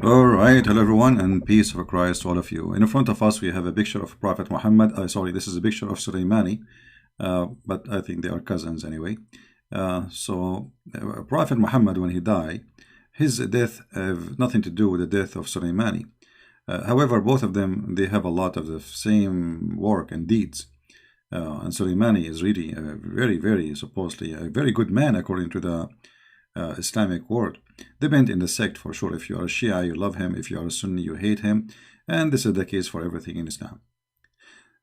All right, hello everyone, and peace of Christ to all of you. In front of us, we have a picture of Prophet Muhammad. Sorry, this is a picture of Sulaimani, but I think they are cousins anyway. Prophet Muhammad, when he died, his death have nothing to do with the death of Sulaimani. However, both of them, they have a lot of the same work and deeds. And Sulaimani is really a very, supposedly a very good man according to the Islamic word. Depend in the sect for sure. If you are a Shia, you love him. If you are a Sunni, you hate him. And this is the case for everything in Islam.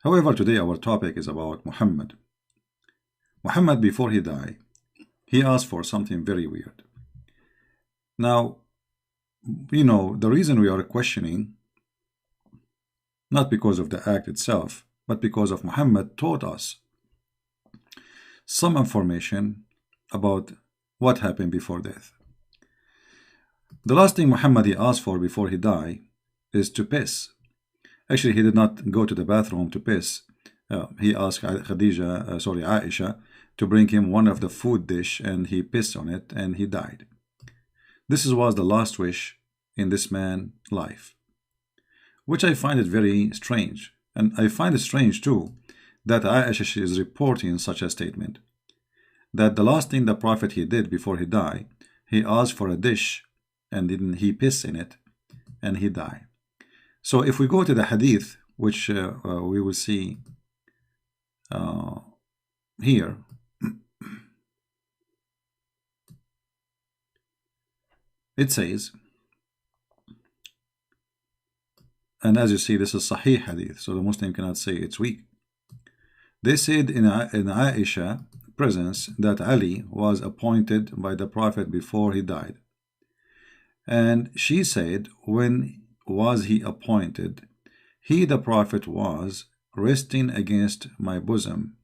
However, today our topic is about Muhammad. Muhammad, before he died, he asked for something very weird. Now, you know, the reason we are questioning, not because of the act itself, but because of Muhammad taught us some information about what happened before death. The last thing Muhammad he asked for before he died is to piss. Actually, he did not go to the bathroom to piss. He asked Aisha to bring him one of the food dish, and he pissed on it, and he died. This was the last wish in this man's life, which I find it very strange. And I find it strange too that Aisha is reporting such a statement, that the last thing the Prophet he did before he died, he asked for a dish, and then he pissed in it, and he died. So if we go to the hadith, which we will see here, it says, and as you see, this is Sahih hadith, so the Muslim cannot say it's weak. They said in Aisha presence that Ali was appointed by the Prophet before he died. And she said, when was he appointed? He, the Prophet, was resting against my bosom,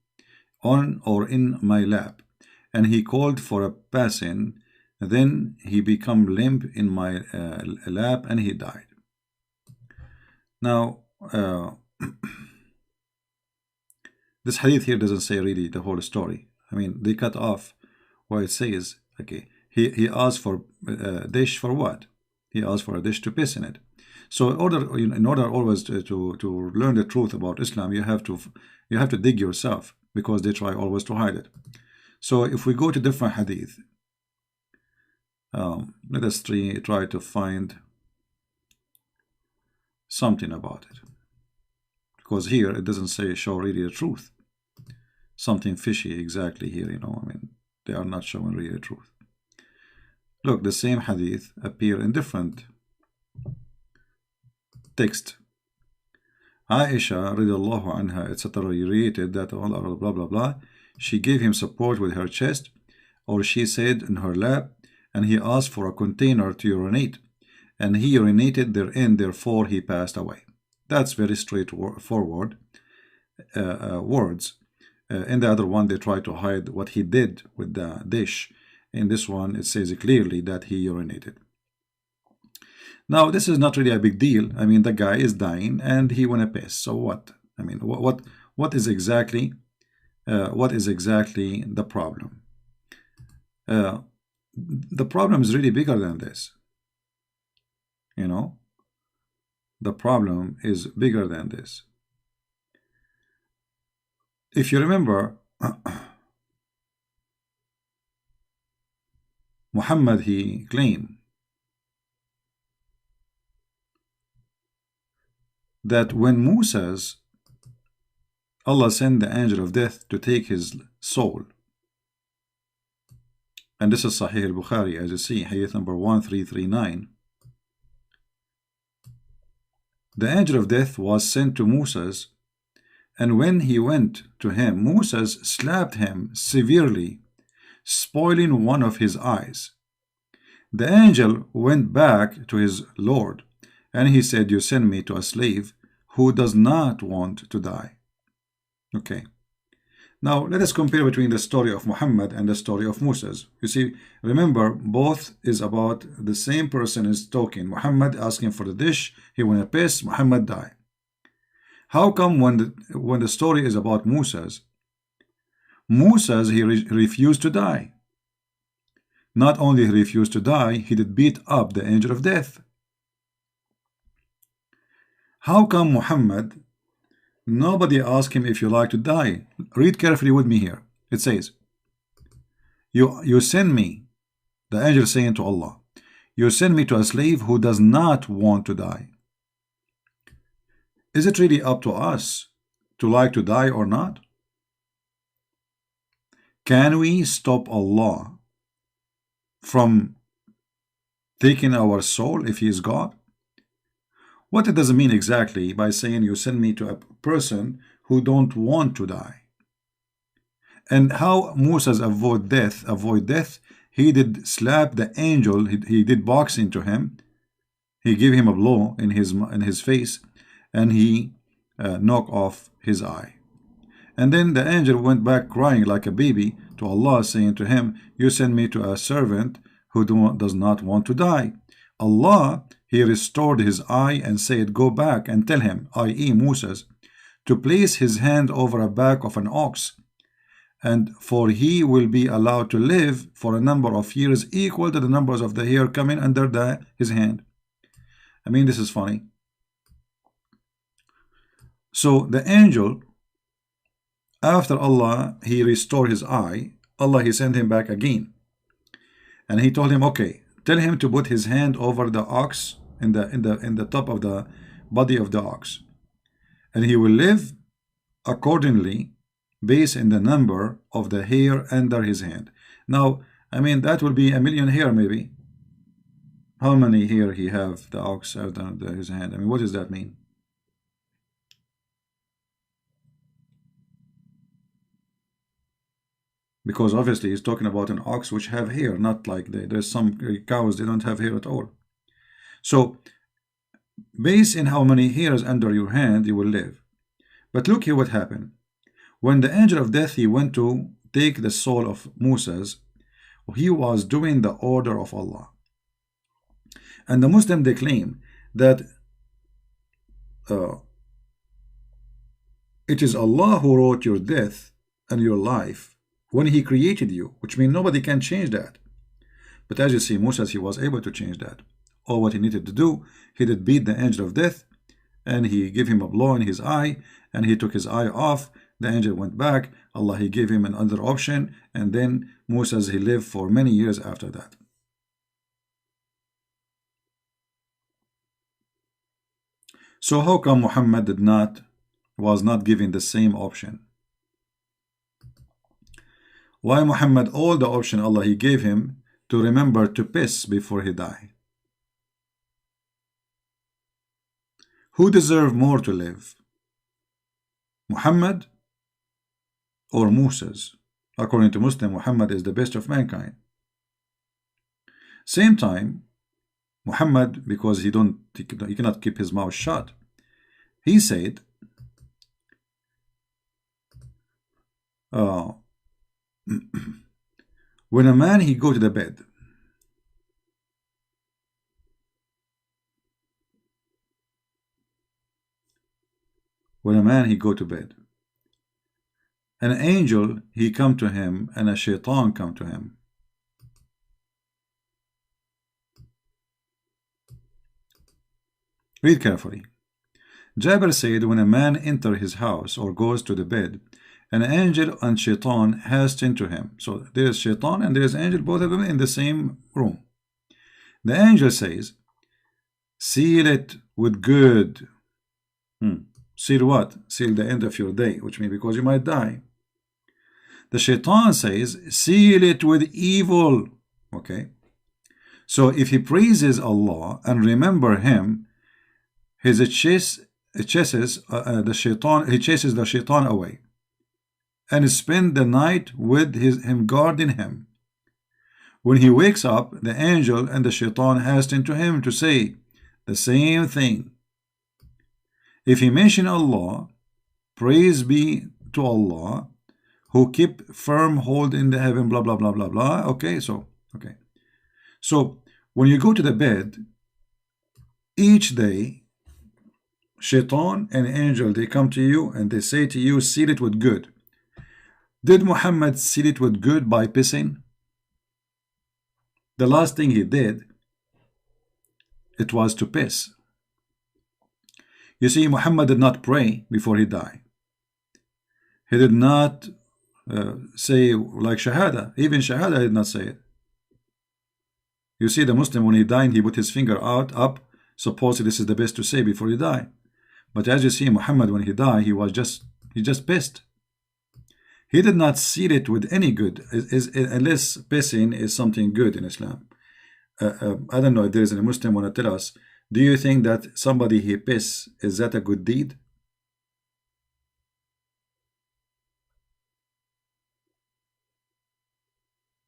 on or in my lap, and he called for a passing. Then he became limp in my lap, and he died. Now, this hadith here doesn't say really the whole story. I mean, they cut off where it says, okay, he asked for a dish for what? He asked for a dish to piss in it. So in order always to learn the truth about Islam, you have to dig yourself, because they try always to hide it. So if we go to different hadith, let us try to find something about it, because here it doesn't show really the truth. Something fishy exactly here, you know. I mean, they are not showing really the truth. Look, the same hadith appear in different text. Aisha radiallahu anha etc. related that blah blah blah, she gave him support with her chest, or she said in her lap, and he asked for a container to urinate, and he urinated therein, therefore he passed away. That's very straightforward words. In the other one, they try to hide what he did with the dish. In this one, it says clearly that he urinated. Now, this is not really a big deal. I mean, the guy is dying and he want to piss. So what? I mean, what is exactly the problem? The problem is really bigger than this. You know, the problem is bigger than this. If you remember, Muhammad, he claimed that when Allah sent the angel of death to take his soul, and this is Sahih al-Bukhari, as you see, hadith number 1339. The angel of death was sent to Moses, and when he went to him, Moses slapped him severely, spoiling one of his eyes. The angel went back to his Lord, and he said, you send me to a slave who does not want to die. Okay. Now, let us compare between the story of Muhammad and the story of Moses. You see, remember, both is about the same person is talking. Muhammad asking for the dish, he want to piss, Muhammad die. How come when the story is about Moses, he refused to die? Not only he refused to die, he did beat up the angel of death. How come Muhammad, nobody asked him if you like to die? Read carefully with me here. It says, you send me, the angel saying to Allah, you send me to a slave who does not want to die. Is it really up to us to like to die or not? Can we stop Allah from taking our soul if he is God? What it does it mean exactly by saying you send me to a person who don't want to die? And how Moses avoid death? He did slap the angel, he did box into him, he gave him a blow in his face, and he knocked off his eye. And then the angel went back crying like a baby to Allah, saying to him, you send me to a servant who does not want to die. Allah, he restored his eye and said, go back and tell him, i.e. Moses, to place his hand over a back of an ox, and for he will be allowed to live for a number of years equal to the numbers of the hair coming under his hand. I mean, this is funny. So the angel, after Allah, he restored his eye, Allah, he sent him back again. And he told him, okay, tell him to put his hand over the ox in the top of the body of the ox. And he will live accordingly based in the number of the hair under his hand. Now, I mean, that will be 1,000,000 hair maybe. How many hair he have, the ox, under his hand? I mean, what does that mean? Because obviously he's talking about an ox which have hair, not like there's some cows, they don't have hair at all. So, based in how many hairs under your hand, you will live. But look here what happened. When the angel of death, he went to take the soul of Moses, he was doing the order of Allah. And the Muslim, they claim that it is Allah who wrote your death and your life when he created you, which means nobody can change that. But as you see, Moses, he was able to change that. All what he needed to do, he did beat the angel of death, and he gave him a blow in his eye, and he took his eye off. The angel went back. Allah, he gave him another option, and then Moses, he lived for many years after that. So how come Muhammad was not given the same option? Why Muhammad, all the option Allah, he gave him to remember to piss before he died? Who deserve more to live? Muhammad or Moses? According to Muslim, Muhammad is the best of mankind. Same time, Muhammad, because he cannot keep his mouth shut, he said, when a man he go to the bed, an angel he come to him and a shaitan come to him. Read carefully. Jabir said, when a man enter his house or goes to the bed, an angel and shaitan hasten to him. So there is shaitan and there is angel, both of them in the same room. The angel says, seal it with good. Seal what? Seal the end of your day, which means because you might die. The shaitan says, seal it with evil. Okay. So if he praises Allah and remember him, he chases the shaitan away, and spend the night with him guarding him. When he wakes up, the angel and the shaitan hasten to him to say the same thing. If he mention Allah, praise be to Allah, who keep firm hold in the heaven, blah, blah, blah, blah, blah. Okay, so when you go to the bed, each day, shaitan and angel, they come to you and they say to you, seal it with good. Did Muhammad seal it with good by pissing? The last thing he did, it was to piss. You see, Muhammad did not pray before he died. He did not say like Shahada. Even Shahada did not say it. You see, the Muslim, when he died, he put his finger out, up. Supposedly this is the best to say before you die. But as you see, Muhammad, when he died, he just pissed. He did not seal it with any good, unless pissing is something good in Islam. I don't know if there is a Muslim want to tell us, do you think that somebody he piss, is that a good deed?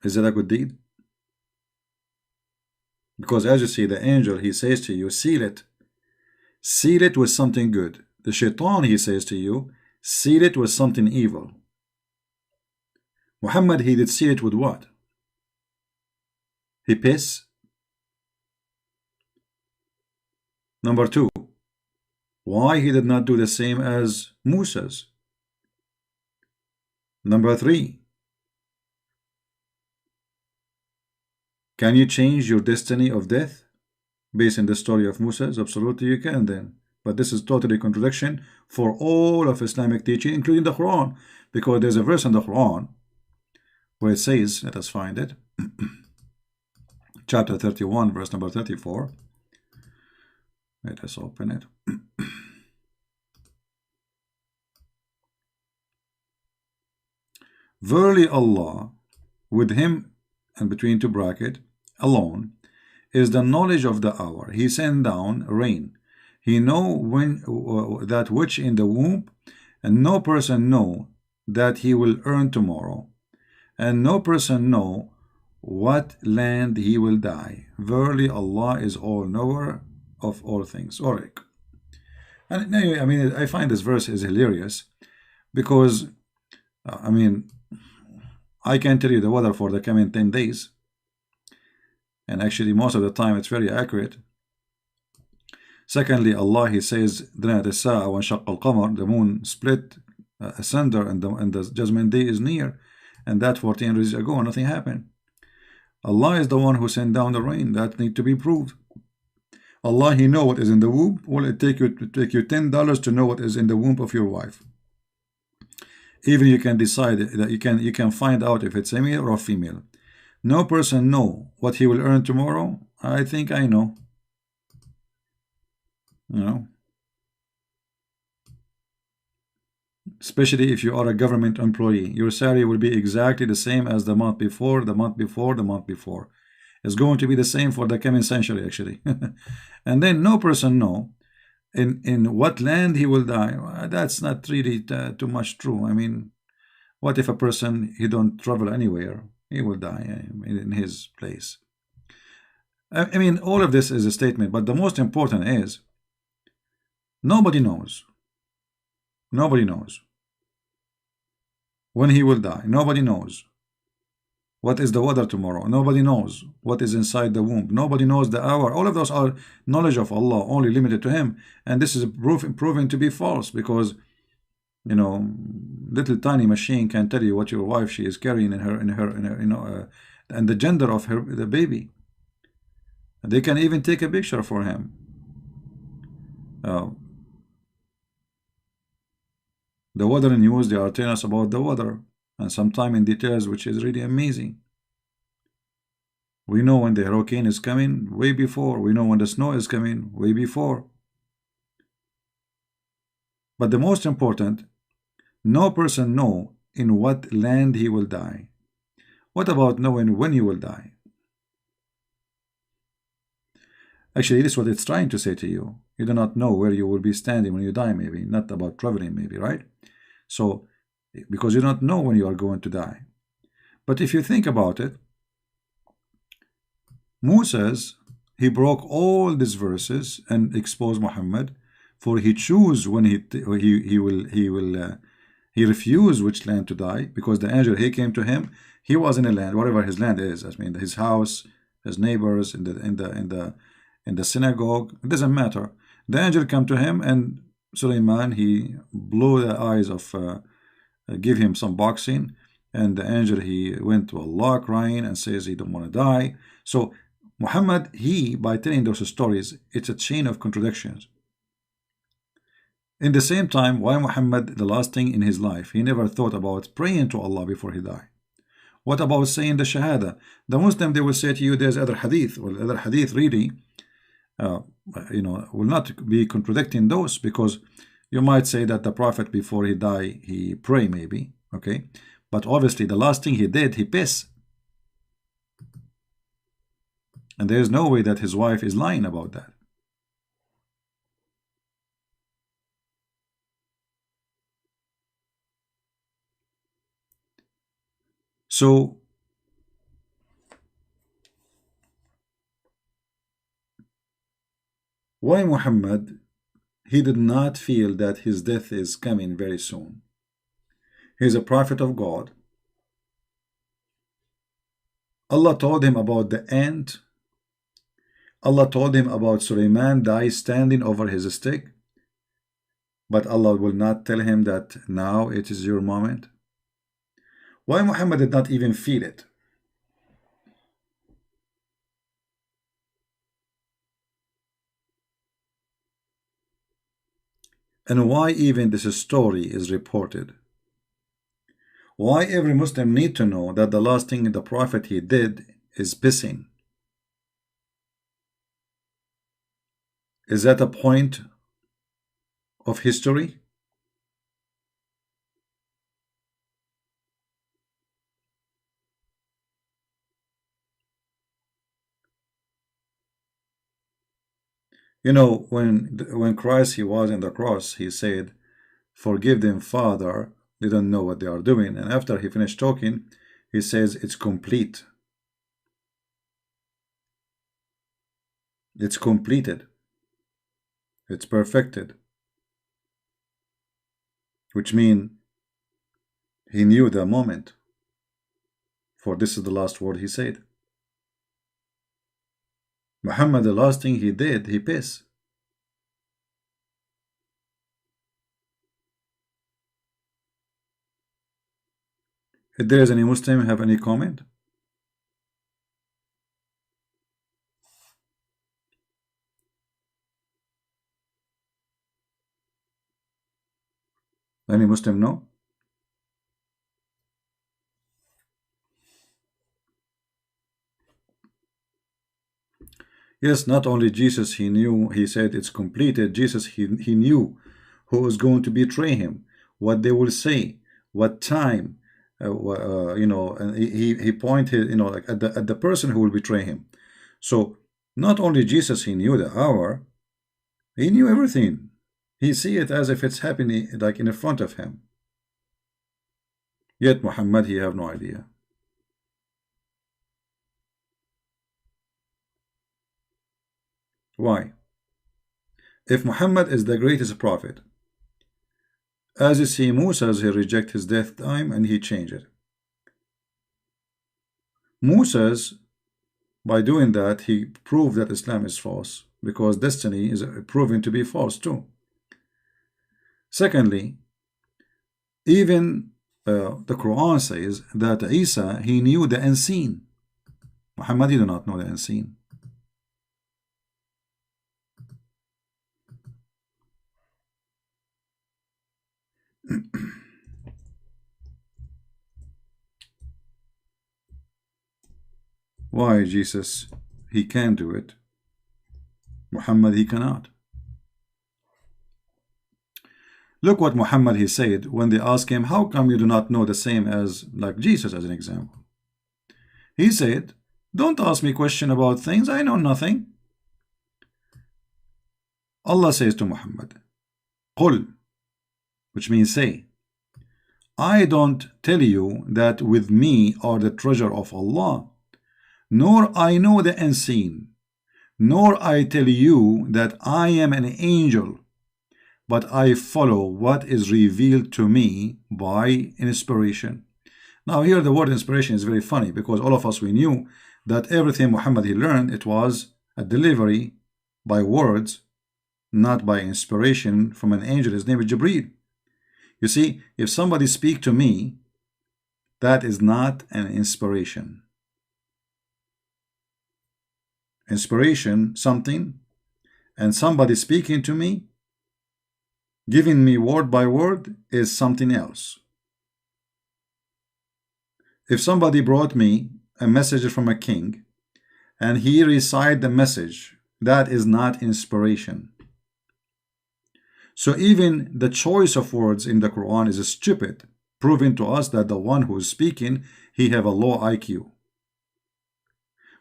Is that a good deed? Because as you see, the angel, he says to you, seal it. Seal it with something good. The shaitan, he says to you, seal it with something evil. Muhammad, he did seal it with what? He piss. Number two, why he did not do the same as Musa's? Number three, can you change your destiny of death based on the story of Musa? Absolutely you can then. But this is totally contradiction for all of Islamic teaching, including the Quran, because there's a verse in the Quran where it says, let us find it, chapter 31, verse number 34. Let us open it. Verily Allah, with him, and between two brackets, alone, is the knowledge of the hour. He sent down rain. He know when that which in the womb, and no person know that he will earn tomorrow, and no person know what land he will die. Verily Allah is all knower of all things. Orik. And anyway, I mean, I find this verse is hilarious because, I mean, I can tell you the weather for the coming 10 days. And actually, most of the time, it's very accurate. Secondly, Allah, he says, the moon split asunder, and the judgment day is near. And that 14 years ago, nothing happened. Allah is the one who sent down the rain. That need to be proved. Allah, he know what is in the womb. Will it take you $10 to know what is in the womb of your wife? Even you can decide that you can find out if it's a male or a female. No person know what he will earn tomorrow. I think I know. You know, especially if you are a government employee, your salary will be exactly the same as the month before, the month before, the month before. It's going to be the same for the coming century, actually. And then no person know in what land he will die. That's not really too much true. I mean, what if a person, he don't travel anywhere? He will die in his place. I mean, all of this is a statement, but the most important is nobody knows. Nobody knows when he will die. Nobody knows what is the weather tomorrow. Nobody knows what is inside the womb. Nobody knows the hour. All of those are knowledge of Allah, only limited to him. And this is proven to be false, because, you know, little tiny machine can tell you what your wife she is carrying in her you know, and the gender of the baby. They can even take a picture for him. The weather news, they are telling us about the weather, and sometime in details, which is really amazing. We know when the hurricane is coming way before. We know when the snow is coming way before. But the most important, no person know in what land he will die. What about knowing when you will die? Actually, this is what it's trying to say to you. You do not know where you will be standing when you die, maybe. Not about traveling, maybe, right? So, because you don't know when you are going to die. But if you think about it, Moses, he broke all these verses and exposed Muhammad, for he chose when he refused which land to die, because the angel, he came to him, he was in a land, whatever his land is. I mean, his house, his neighbors, in the synagogue, it doesn't matter. The angel came to him, and Suleiman, he blew the eyes of, give him some boxing, and the angel, he went to Allah crying and says he don't want to die. So Muhammad, he, by telling those stories, it's a chain of contradictions. In the same time, why Muhammad, the last thing in his life, he never thought about praying to Allah before he died? What about saying the Shahada? The Muslim, they will say to you, there's other hadith. Well, other hadith really, will not be contradicting those, because you might say that the Prophet before he died, he pray maybe, okay? But obviously the last thing he did, he pissed. And there is no way that his wife is lying about that. So why Muhammad, he did not feel that his death is coming very soon? He's a prophet of God. Allah told him about the end. Allah told him about Sulaiman die standing over his stick. But Allah will not tell him that now it is your moment. Why Muhammad did not even feel it? And why even this story is reported? Why every Muslim need to know that the last thing the Prophet he did is pissing? Is that a point of history? You know, when Christ he was on the cross, he said, "Forgive them, Father, they don't know what they are doing." And after he finished talking, he says, "It's complete. It's completed. It's perfected." Which means he knew the moment. For this is the last word he said. Muhammad, the last thing he did, he pissed. If there is any Muslim have any comment? Any Muslim know? Yes, not only Jesus, he knew, he said it's completed. Jesus, he knew who was going to betray him, what they will say, what time, and he pointed, like at the person who will betray him. So not only Jesus, he knew the hour, he knew everything. He see it as if it's happening like in front of him. Yet Muhammad, he have no idea. Why? If Muhammad is the greatest prophet, as you see, Moses, he reject his death time and he changed it. Moses, by doing that, he proved that Islam is false, because destiny is proven to be false too. Secondly, even the Quran says that Isa, he knew the unseen. Muhammad did not know the unseen. Why Jesus, he can do it, Muhammad, he cannot? Look what Muhammad he said when they asked him, how come you do not know the same as like Jesus, as an example? He said, don't ask me question about things I know nothing. Allah says to Muhammad, Qul, which means say, I don't tell you that with me are the treasure of Allah, nor I know the unseen, nor I tell you that I am an angel, but I follow what is revealed to me by inspiration. Now here the word inspiration is very funny, because all of us, we knew that everything Muhammad he learned, it was a delivery by words, not by inspiration from an angel. His name is Jibreel. You see, if somebody speak to me, that is not an inspiration. Inspiration, something, and somebody speaking to me, Giving me word by word is something else. If somebody brought me a message from a king and he recited the message, that is not inspiration. So even the choice of words in the Quran is stupid, proving to us that the one who is speaking, he have a low IQ.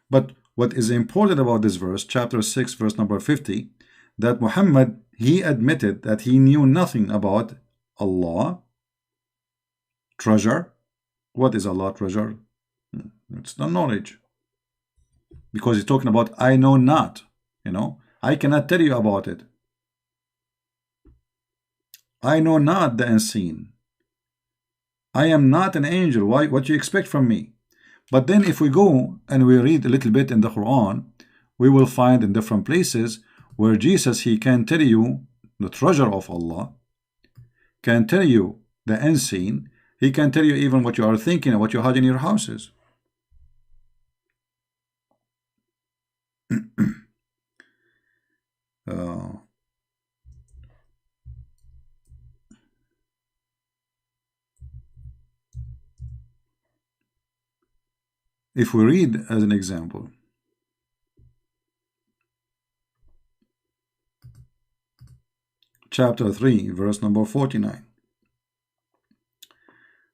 But what is important about this verse, chapter 6, verse number 50, that Muhammad, he admitted that he knew nothing about Allah, treasure. What is Allah treasure? It's the knowledge. Because he's talking about I know not, I cannot tell you about it. I know not the unseen. I am not an angel. Why? What do you expect from me? But then if we go and we read a little bit in the Quran, we will find in different places where Jesus, he can tell you the treasure of Allah, can tell you the unseen, he can tell you even what you are thinking and what you have in your houses. If we read as an example, chapter 3, verse number 49.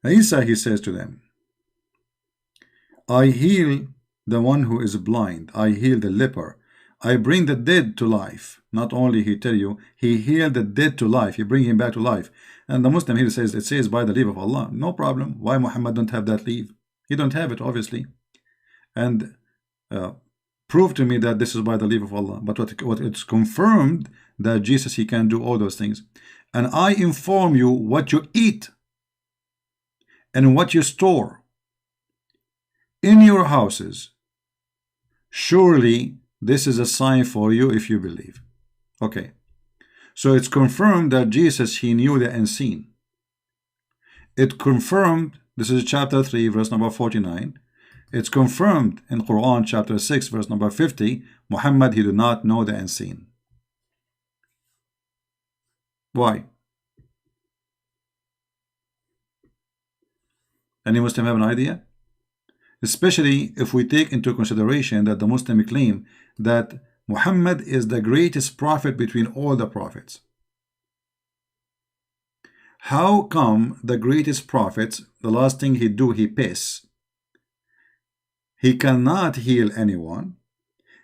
Isa, he says to them, I heal the one who is blind, I heal the leper, I bring the dead to life. Not only he tell you, he healed the dead to life, he bring him back to life. And the Muslim here says, it says by the leave of Allah. No problem. Why Muhammad don't have that leave? He don't have it, obviously. And prove to me that this is by the leave of Allah. But what it's confirmed that Jesus, he can do all those things. And I inform you what you eat and what you store in your houses. Surely this is a sign for you if you believe. Okay. So it's confirmed that Jesus, he knew the unseen. It confirmed, this is chapter 3, verse number 49. It's confirmed in Quran chapter 6, verse number 50, Muhammad, he did not know the unseen. Why? Any Muslim have an idea? Especially if we take into consideration that the Muslim claim that Muhammad is the greatest prophet between all the prophets. How come the greatest prophets, the last thing he do, he piss? He cannot heal anyone.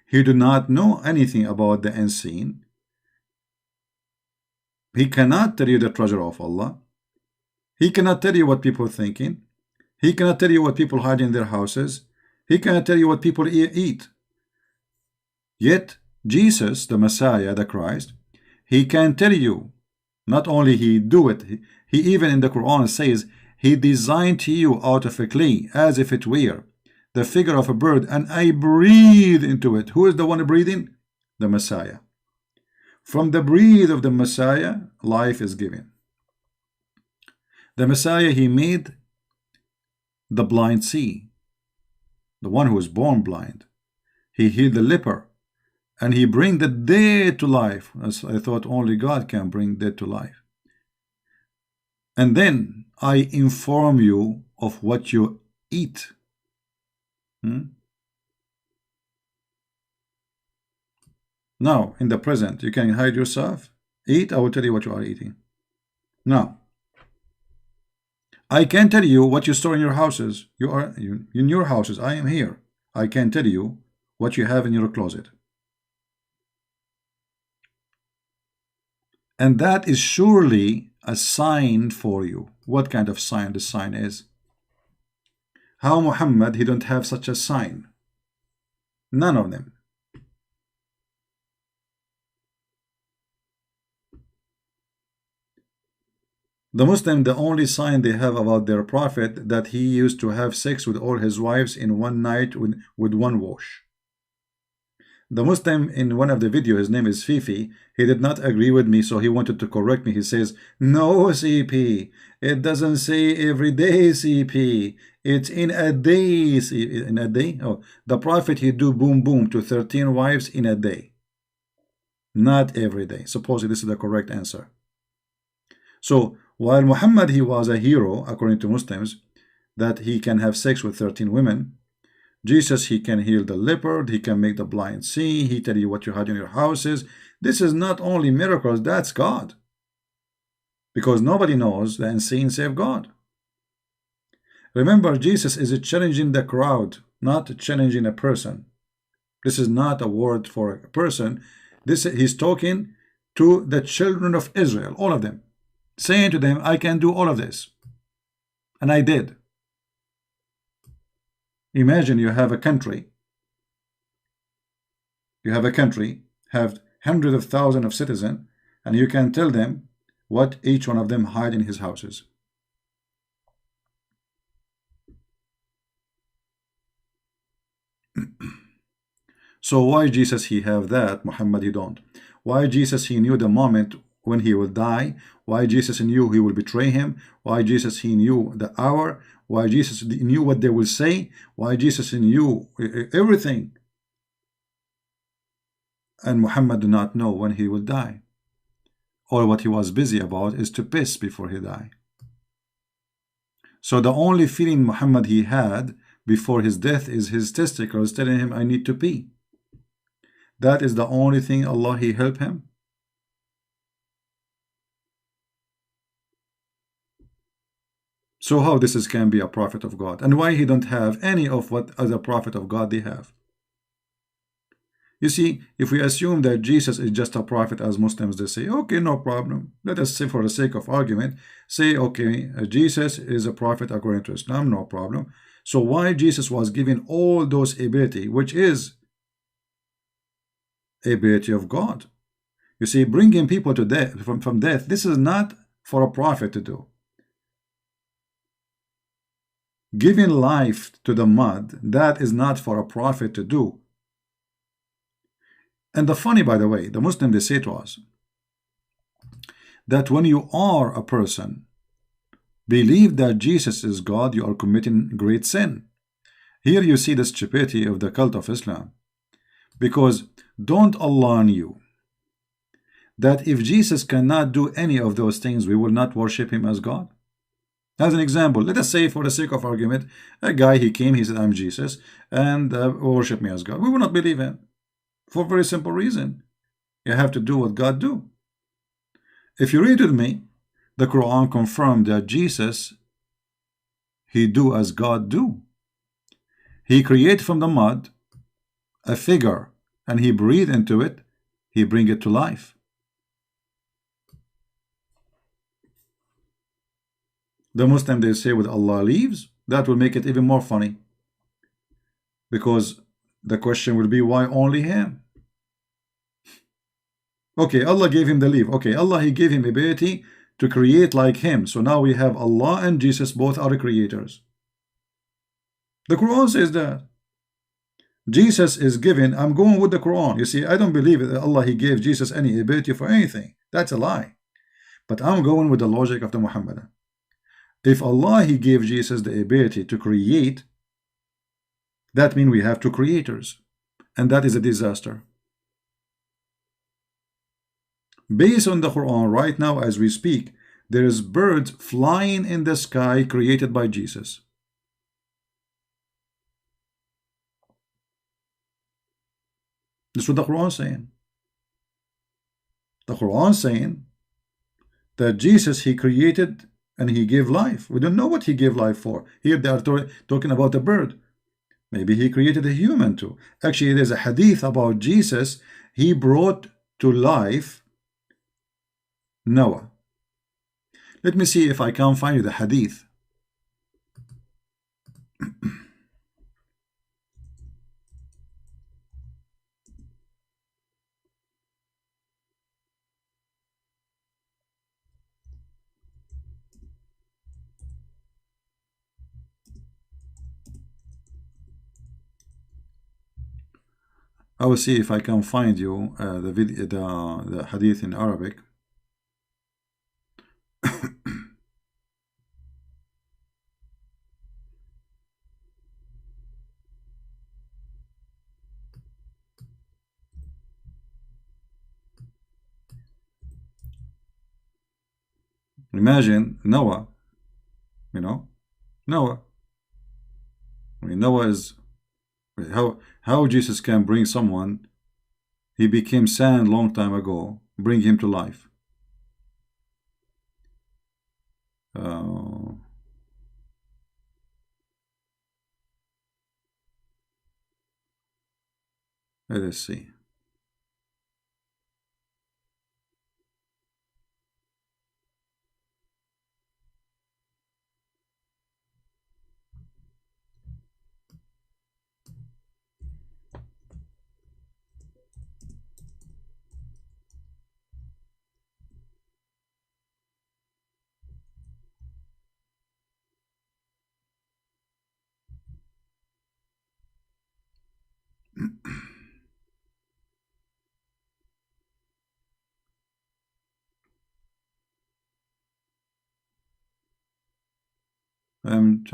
He do not know anything about the unseen. He cannot tell you the treasure of Allah. He cannot tell you what people are thinking. He cannot tell you what people hide in their houses. He cannot tell you what people eat. Yet Jesus, the Messiah, the Christ, he can tell you. Not only he do it, he even in the Quran says he designed to you out of a clay as if it were the figure of a bird, and I breathe into it. Who is the one breathing? The Messiah. From the breath of the Messiah, life is given. The Messiah, he made the blind see, the one who was born blind. He healed the leper, and he bring the dead to life, as I thought only God can bring dead to life. And then I inform you of what you eat. Now, in the present, you can hide yourself. Eat, I will tell you what you are eating. Now, I can tell you what you store in your houses. You are in your houses. I am here. I can tell you what you have in your closet. And that is surely a sign for you. What kind of sign this sign is? How Muhammad, he don't have such a sign? None of them. The Muslim, the only sign they have about their prophet, that he used to have sex with all his wives in one night with one wash. The Muslim, in one of the videos, his name is Fifi, he did not agree with me, so he wanted to correct me. He says, no, CP, it doesn't say every day, CP. It's in a day. In a day? Oh, the prophet, he do boom boom to 13 wives in a day. Not every day. Supposedly this is the correct answer. So while Muhammad, he was a hero according to Muslims, that he can have sex with 13 women, Jesus, he can heal the leopard, he can make the blind see, he tell you what you had in your houses. This is not only miracles, that's God. Because nobody knows the insane save God. Remember, Jesus is challenging the crowd, not challenging a person. This is not a word for a person. He's talking to the children of Israel, all of them, saying to them, I can do all of this. And I did. Imagine you have a country. You have a country, have hundreds of thousands of citizens, and you can tell them what each one of them hide in his houses. So why Jesus he have that, Muhammad he don't? Why Jesus he knew the moment when he will die? Why Jesus knew he will betray him? Why Jesus he knew the hour? Why Jesus knew what they will say? Why Jesus knew everything? And Muhammad do not know when he will die. All what he was busy about is to piss before he died. So the only feeling Muhammad he had before his death is his testicles telling him, I need to pee. That is the only thing Allah he help him. So how this can be a prophet of God? And why he don't have any of what other prophet of God they have? You see, if we assume that Jesus is just a prophet, as Muslims they say, okay, no problem. Let us say, for the sake of argument, say, okay, Jesus is a prophet according to Islam, no problem. So why Jesus was given all those ability, which is ability of God? You see, bringing people to death from death, this is not for a prophet to do. Giving life to the mud, that is not for a prophet to do. And the funny, by the way, the Muslim they say to us that when you are a person believe that Jesus is God, you are committing great sin. Here you see the stupidity of the cult of Islam, because don't Allah knew that if Jesus cannot do any of those things, we will not worship him as God? As an example, let us say, for the sake of argument, a guy he came, he said, I'm Jesus, and worship me as God. We will not believe him. For a very simple reason. You have to do what God do. If you read with me, the Quran confirmed that Jesus, he do as God do. He create from the mud a figure, and he breathe into it, he bring it to life. The Muslim they say with Allah leaves, that will make it even more funny. Because the question will be, why only him? Okay, Allah gave him the leave. Okay, Allah he gave him ability to create like him. So now we have Allah and Jesus, both are creators. The Quran says that. Jesus is given, I'm going with the Quran. You see, I don't believe that Allah he gave Jesus any ability for anything. That's a lie. But I'm going with the logic of the Muhammadan. If Allah he gave Jesus the ability to create, that means we have two creators. And that is a disaster. Based on the Quran, right now as we speak, there is birds flying in the sky created by Jesus. That's what the Quran is saying. The Quran is saying that Jesus, he created and he gave life. We don't know what he gave life for. Here they are talking about a bird. Maybe he created a human too. Actually, there's a hadith about Jesus. He brought to life Noah. Let me see if I can find you the hadith. I will see if I can find you the hadith in Arabic. Imagine Noah, Noah. I mean, Noah is how Jesus can bring someone. He became sand long time ago. Bring him to life. Uh, let us see.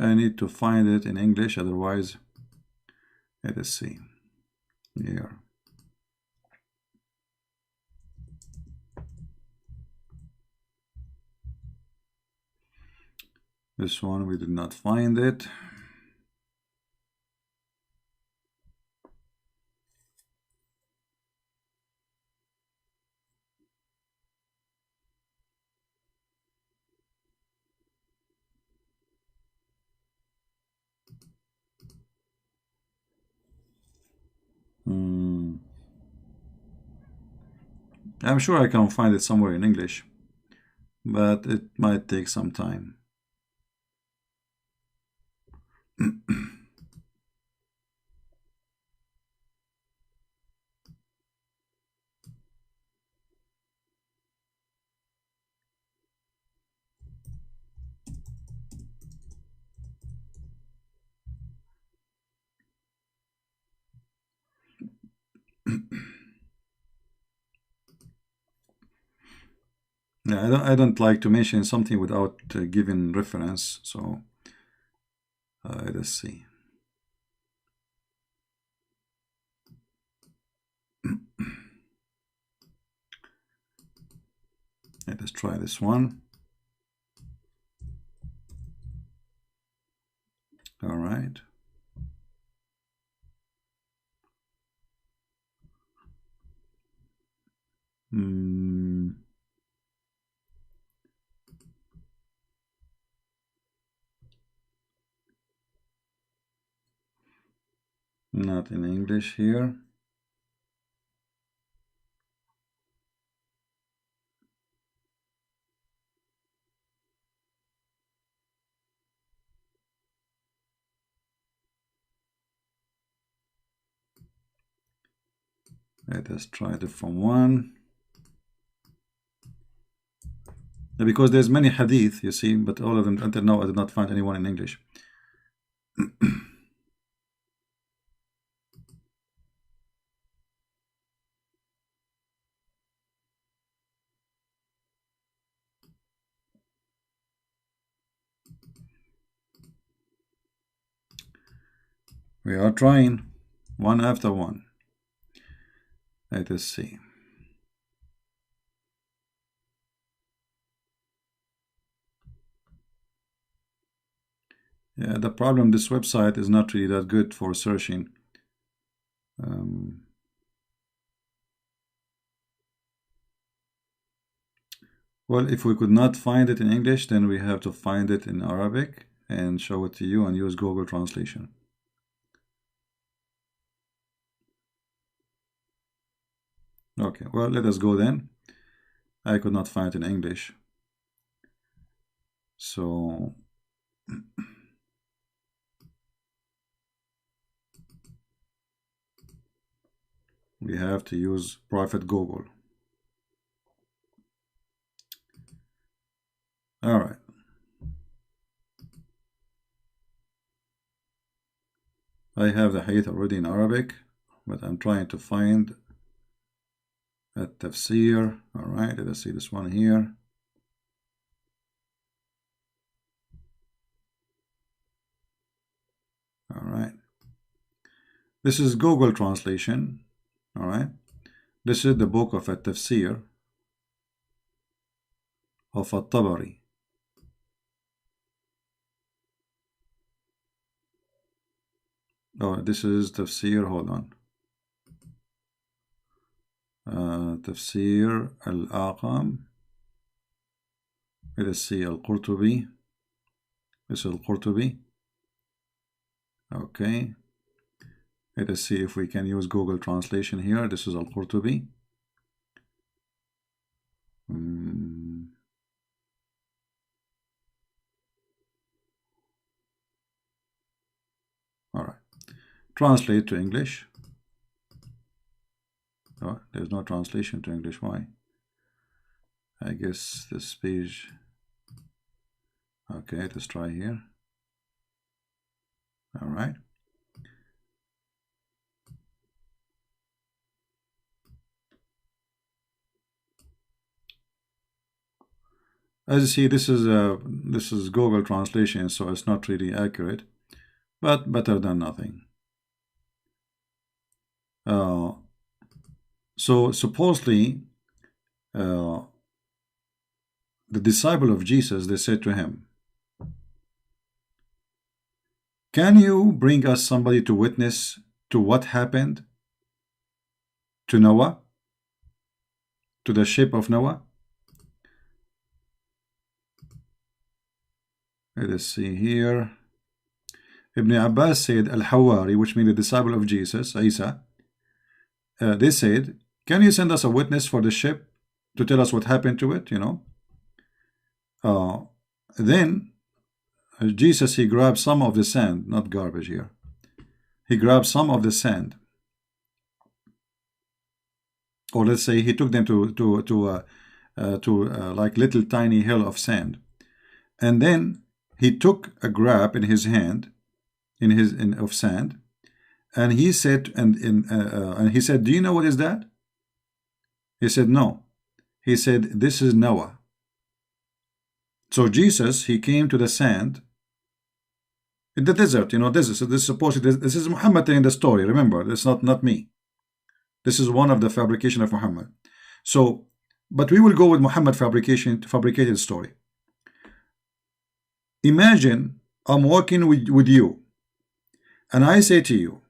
I need to find it in English, otherwise, let us see. Here. This one we did not find it. I'm sure I can find it somewhere in English, but it might take some time. Yeah, I don't like to mention something without giving reference, so let's see. Let us try this one. All right. Not in English here. Let us try the different one. Because there's many hadith, you see, but all of them, until now, I did not find anyone in English. We are trying one after one. Let us see. Yeah, the problem, this website is not really that good for searching. Well, if we could not find it in English, then we have to find it in Arabic and show it to you and use Google Translation. Okay, well, let us go then. I could not find it in English. So we have to use Prophet Google. All right. I have the hadith already in Arabic, but I'm trying to find a tafsir. All right, let us see this one here. All right. This is Google Translation. All right. This is the book of a tafsir of At-Tabari. Oh, this is tafsir. Hold on. تفسير الآقام. Let's see القرطبي. This is القرطبي. Okay. Let's see if we can use Google Translation here. This is Al-Qurtubi. All right. Translate to English. Oh, there's no translation to English. Why? I guess this page. Okay, let's try here. All right. As you see, this is Google Translation, so it's not really accurate, but better than nothing. So supposedly, the disciple of Jesus, they said to him, "Can you bring us somebody to witness to what happened to Noah, to the ship of Noah?" Let us see here. Ibn Abbas said, Al-Hawari, which means the disciple of Jesus, Isa, they said, "Can you send us a witness for the ship to tell us what happened to it?" Then Jesus, he grabbed some of the sand, not garbage here. He grabbed some of the sand, or let's say he took them to like little tiny hill of sand, and then he took a grab in his hand, of sand, and he said, and he said, "Do you know what is that?" He said, "No." He said, "This is Noah." So Jesus, he came to the sand in the desert. This is supposedly, this is Muhammad telling the story. Remember, it's not me. This is one of the fabrication of Muhammad. So, but we will go with Muhammad fabricated story. Imagine I'm walking with you, and I say to you,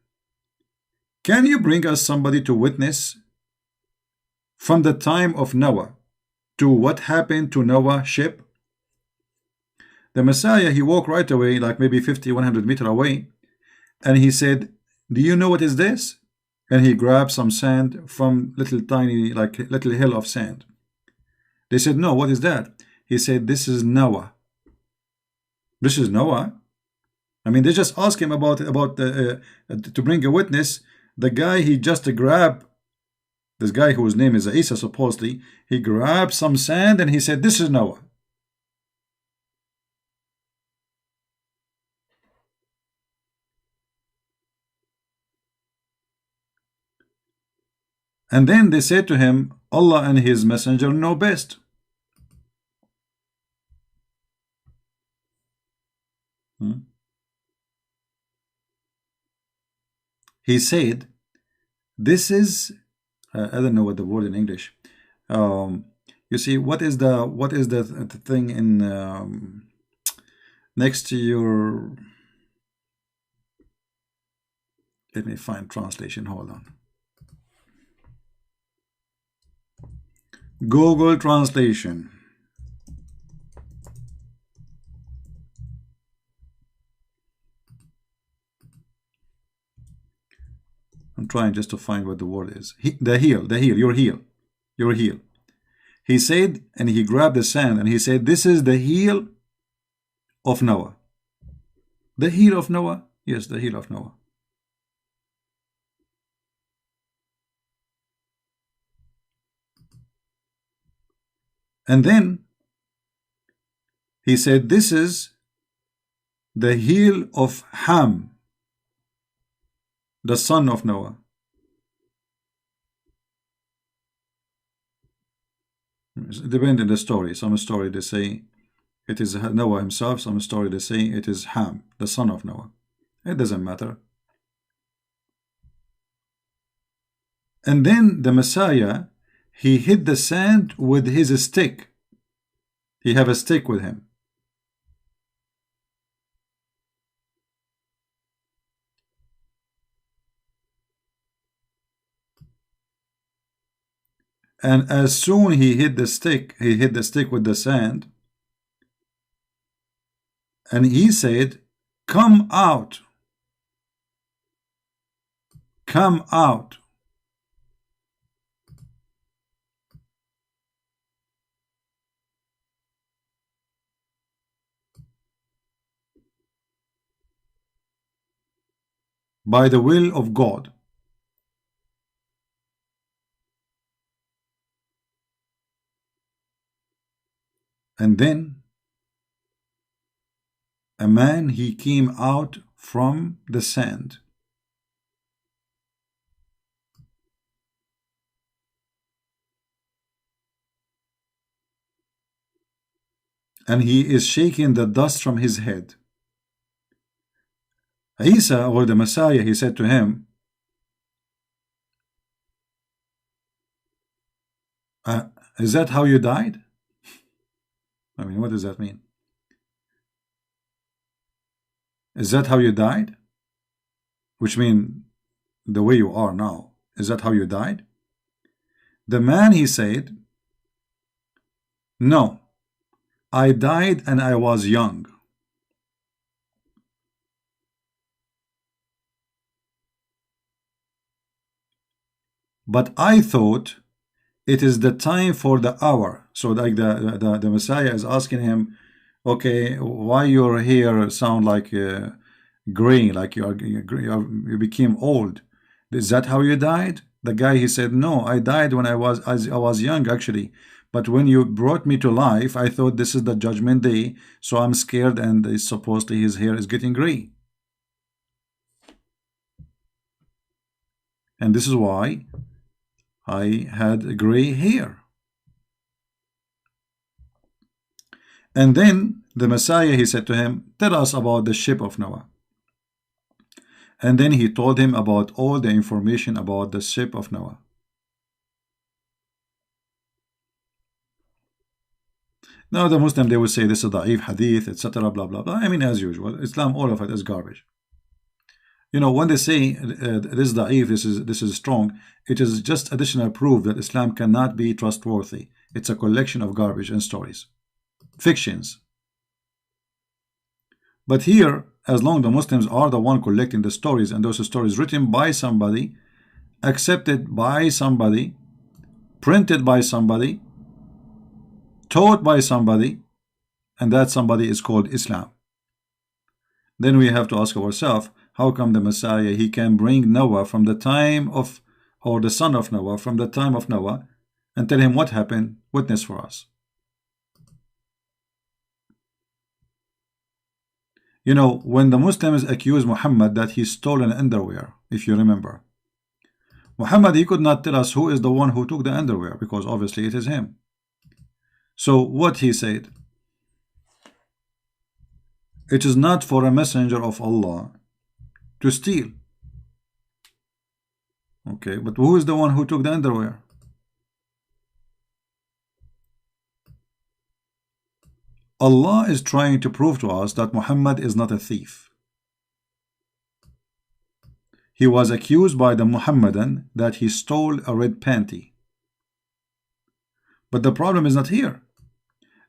"Can you bring us somebody to witness from the time of Noah to what happened to Noah's ship?" The Messiah, he walked right away, like maybe 50, 100 meters away, and he said, "Do you know what is this?" And he grabbed some sand from little tiny, like little hill of sand. They said, "No, what is that?" He said, "This is Noah." This is Noah. I mean, they just asked him about to bring a witness. The guy, he just grabbed, this guy whose name is Isa, supposedly, he grabbed some sand and he said, "This is Noah." And then they said to him, "Allah and his messenger know best." He said, "This is," I don't know what the word in English. You see, what is the thing in next to your? Let me find translation. Hold on. Google Translation. I'm trying just to find what the word is. The heel, your heel. He said, and he grabbed the sand and he said, "This is the heel of Noah." The heel of Noah? Yes, the heel of Noah. And then he said, "This is the heel of Ham, the son of Noah." It depends on the story. Some story they say it is Noah himself. Some story they say it is Ham, the son of Noah. It doesn't matter. And then the Messiah, he hit the sand with his stick. He have a stick with him. And as soon he hit the stick, with the sand, and he said, "Come out, come out." By the will of God. And then a man, he came out from the sand. And he is shaking the dust from his head. Isa, or the Messiah, he said to him, is that how you died? I mean, what does that mean? Is that how you died? Which means the way you are now. Is that how you died? The man, he said, "No, I died and I was young." But I thought it is the time for the hour. So like the Messiah is asking him, okay, why your hair sound like gray, like you became old? Is that how you died? The guy, he said, "No, I died when I was young, actually. But when you brought me to life, I thought this is the judgment day, so I'm scared, and supposedly his hair is getting gray. And this is why I had gray hair." And then the Messiah, he said to him, "Tell us about the ship of Noah." And then he told him about all the information about the ship of Noah. Now the Muslim, they will say this is da'if hadith, etc., blah blah blah. I mean, as usual, Islam, all of it is garbage. You know, when they say this is da'if, this is strong, it is just additional proof that Islam cannot be trustworthy. It's a collection of garbage and stories, fictions. But here, as long the Muslims are the one collecting the stories, and those stories written by somebody, accepted by somebody, printed by somebody, taught by somebody, and that somebody is called Islam, then we have to ask ourselves, how come the Messiah, he can bring Noah from the time of, or the son of Noah from the time of Noah, and tell him what happened, witness for us? You know, when the Muslims accuse Muhammad that he stole an underwear, if you remember, Muhammad, he could not tell us who is the one who took the underwear, because obviously it is him. So what he said, it is not for a messenger of Allah to steal. Okay, but who is the one who took the underwear? Allah is trying to prove to us that Muhammad is not a thief. He was accused by the Muhammadan that he stole a red panty. But the problem is not here.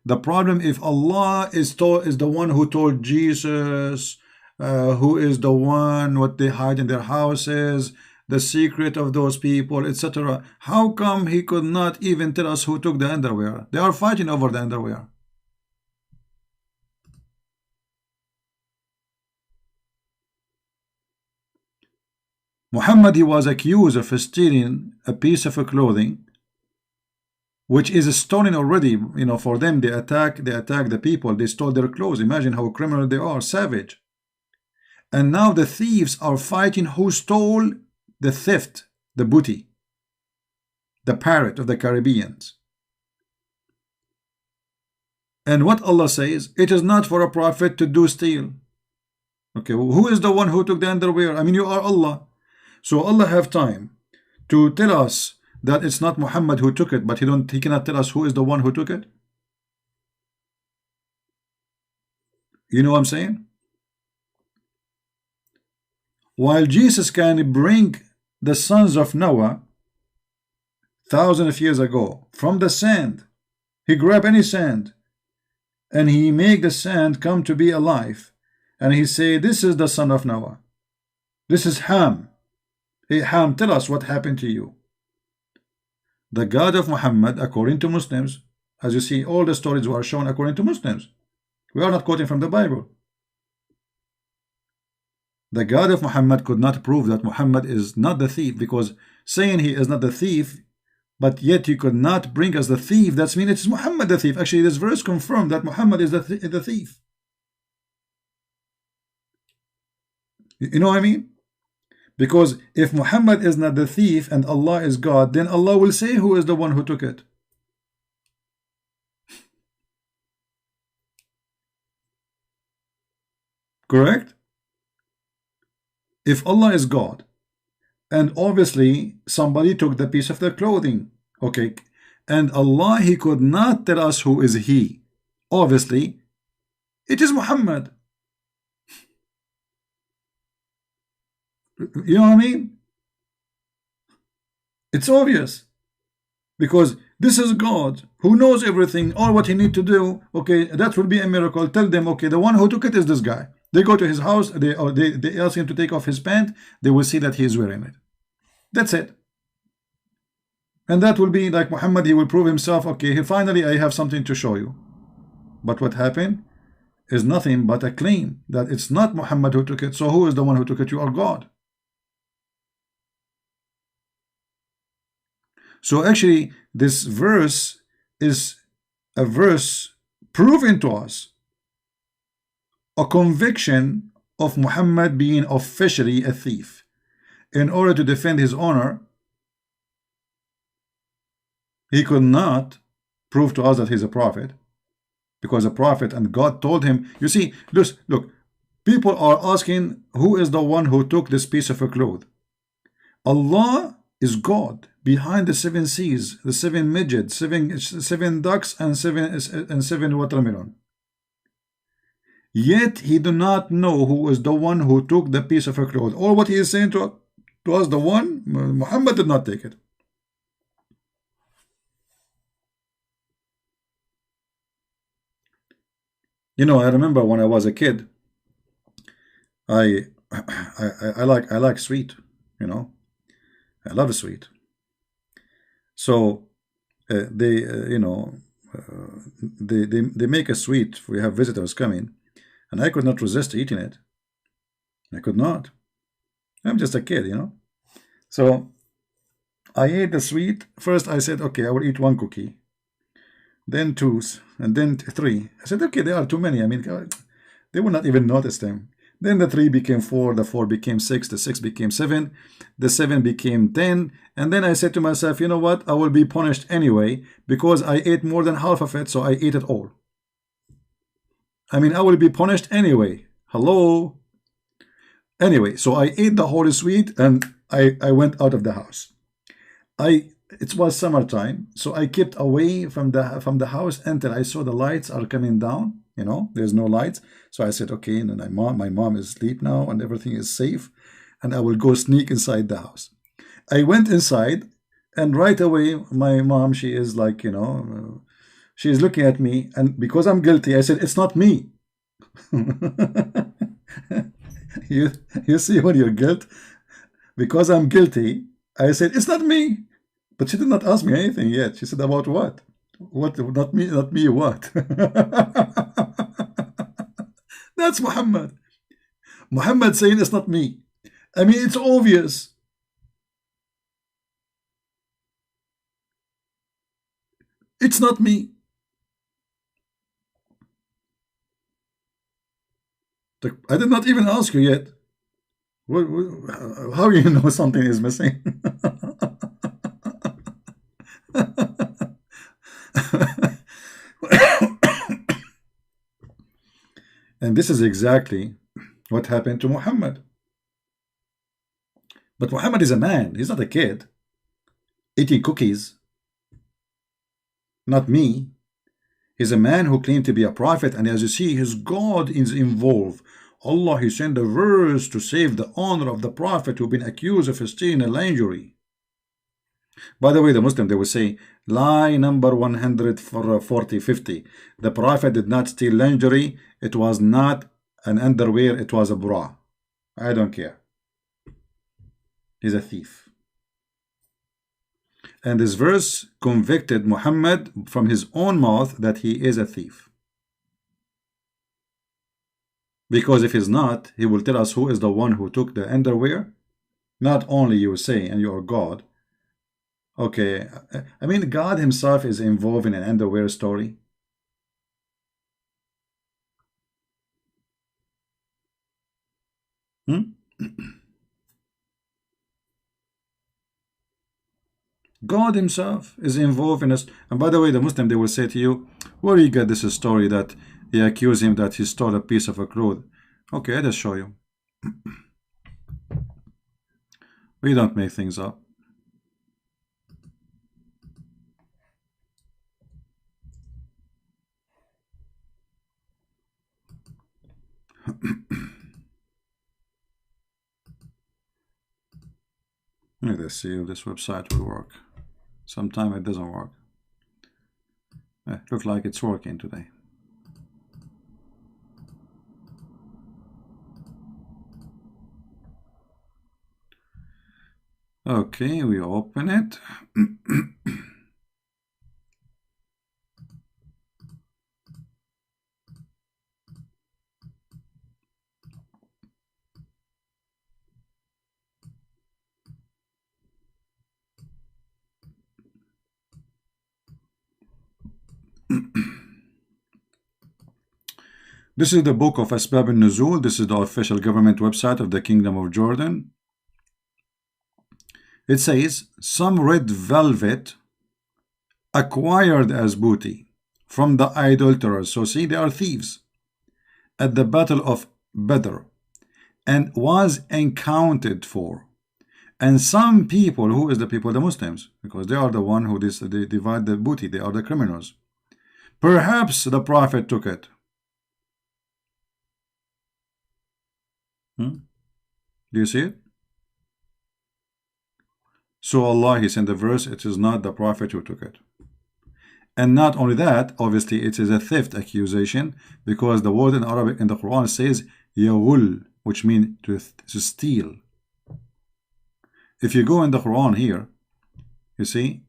The problem, if Allah is the one who told Jesus, who is the one what they hide in their houses, the secret of those people, etc., how come he could not even tell us who took the underwear? They are fighting over the underwear. Muhammad, he was accused of stealing a piece of clothing which is stolen already. You know, for them, they attack the people, they stole their clothes. Imagine how criminal they are, savage. And now the thieves are fighting who stole the theft, the booty, the parrot of the Caribbeans. And what Allah says, it is not for a prophet to do steal. Okay, who is the one who took the underwear? I mean, you are Allah. So Allah have time to tell us that it's not Muhammad who took it, but he cannot tell us who is the one who took it. You know what I'm saying? While Jesus can bring the sons of Noah thousands of years ago from the sand. He grabbed any sand and he make the sand come to be alive, and he say, this is the son of Noah, this is Ham. Hey Ham, tell us what happened to you. The God of Muhammad, according to Muslims, as you see, all the stories were shown according to Muslims. We are not quoting from the Bible. The God of Muhammad could not prove that Muhammad is not the thief, because saying he is not the thief, but yet you could not bring us the thief, that means it's Muhammad the thief. Actually, this verse confirmed that Muhammad is the thief. You know what I mean? Because if Muhammad is not the thief and Allah is God, then Allah will say who is the one who took it. Correct? If Allah is God, and obviously somebody took the piece of their clothing, okay, and Allah, he could not tell us who is he. Obviously it is Muhammad. You know what I mean? It's obvious, because this is God who knows everything, all what he need to do. Okay, that will be a miracle. Tell them, okay, the one who took it is this guy. They go to his house, they ask him to take off his pant, they will see that he is wearing it. That's it. And that will be like Muhammad, he will prove himself, okay, finally I have something to show you. But what happened is nothing but a claim that it's not Muhammad who took it. So who is the one who took it? You are God. So actually this verse is a verse proving to us a conviction of Muhammad being officially a thief. In order to defend his honor, he could not prove to us that he's a prophet, because a prophet and God told him. You see, look, people are asking who is the one who took this piece of a cloth. Allah is God behind the 7 seas, the 7 midgets, seven ducks, and seven watermelon. Yet he do not know who is the one who took the piece of a cloth. All what he is saying to us, the one, Muhammad did not take it. You know, I remember when I was a kid, I like sweet, you know. I love sweet. So they make a sweet. We have visitors coming, and I could not resist eating it. I could not. I'm just a kid, you know. So I ate the sweet. First I said, okay, I will eat 1 cookie, then 2, and then 3. I said, okay, there are too many. I mean, they will not even notice them. Then the 3 became 4, the 4 became 6, the 6 became 7, the 7 became 10. And then I said to myself, you know what? I will be punished anyway, because I ate more than half of it, so I ate it all. I mean, I will be punished anyway. Hello? Anyway, so I ate the whole sweet, and I went out of the house. It was summertime, so I kept away from the house until I saw the lights are coming down. You know, there's no lights. So I said, okay, and then my mom is asleep now and everything is safe, and I will go sneak inside the house. I went inside, and right away my mom, she is like, you know, she is looking at me, and because I'm guilty, I said, it's not me. you see, when you're guilty, because I'm guilty, I said, it's not me. But she did not ask me anything yet. She said, about what? What? Not me, what? That's Muhammad. Muhammad saying it's not me. I mean, it's obvious. It's not me. I did not even ask you yet. How you know something is missing? And this is exactly what happened to Muhammad. But Muhammad is a man. He's not a kid eating cookies. Not me. He's a man who claimed to be a prophet, and as you see, his God is involved. Allah, he sent a verse to save the honor of the prophet who've been accused of stealing a lingerie. By the way, the Muslim, they will say, lie number 140, 50. The Prophet did not steal lingerie. It was not an underwear. It was a bra. I don't care. He's a thief. And this verse convicted Muhammad from his own mouth that he is a thief. Because if he's not, he will tell us who is the one who took the underwear. Not only you say, and you are God. Okay, I mean, God himself is involved in an underwear story. God himself is involved in this. And by the way, the Muslim, they will say to you, where do you get this story that they accuse him that he stole a piece of a cloth? Okay, I'll just show you. We don't make things up. Let's see if this website will work. Sometimes it doesn't work. Looks like it's working today. Okay, we open it. This is the book of Asbab al-Nuzul. This is the official government website of the Kingdom of Jordan. It says, some red velvet acquired as booty from the idolaters. So see, they are thieves. At the battle of Badr, and was accounted for. And some people, who is the people? The Muslims, because they are the one who they divide the booty. They are the criminals. Perhaps the Prophet took it. Do you see it? So Allah, he sent the verse, it is not the Prophet who took it. And not only that, obviously it is a theft accusation, because the word in Arabic in the Quran says yaghul, which means to steal. If you go in the Quran here, you see,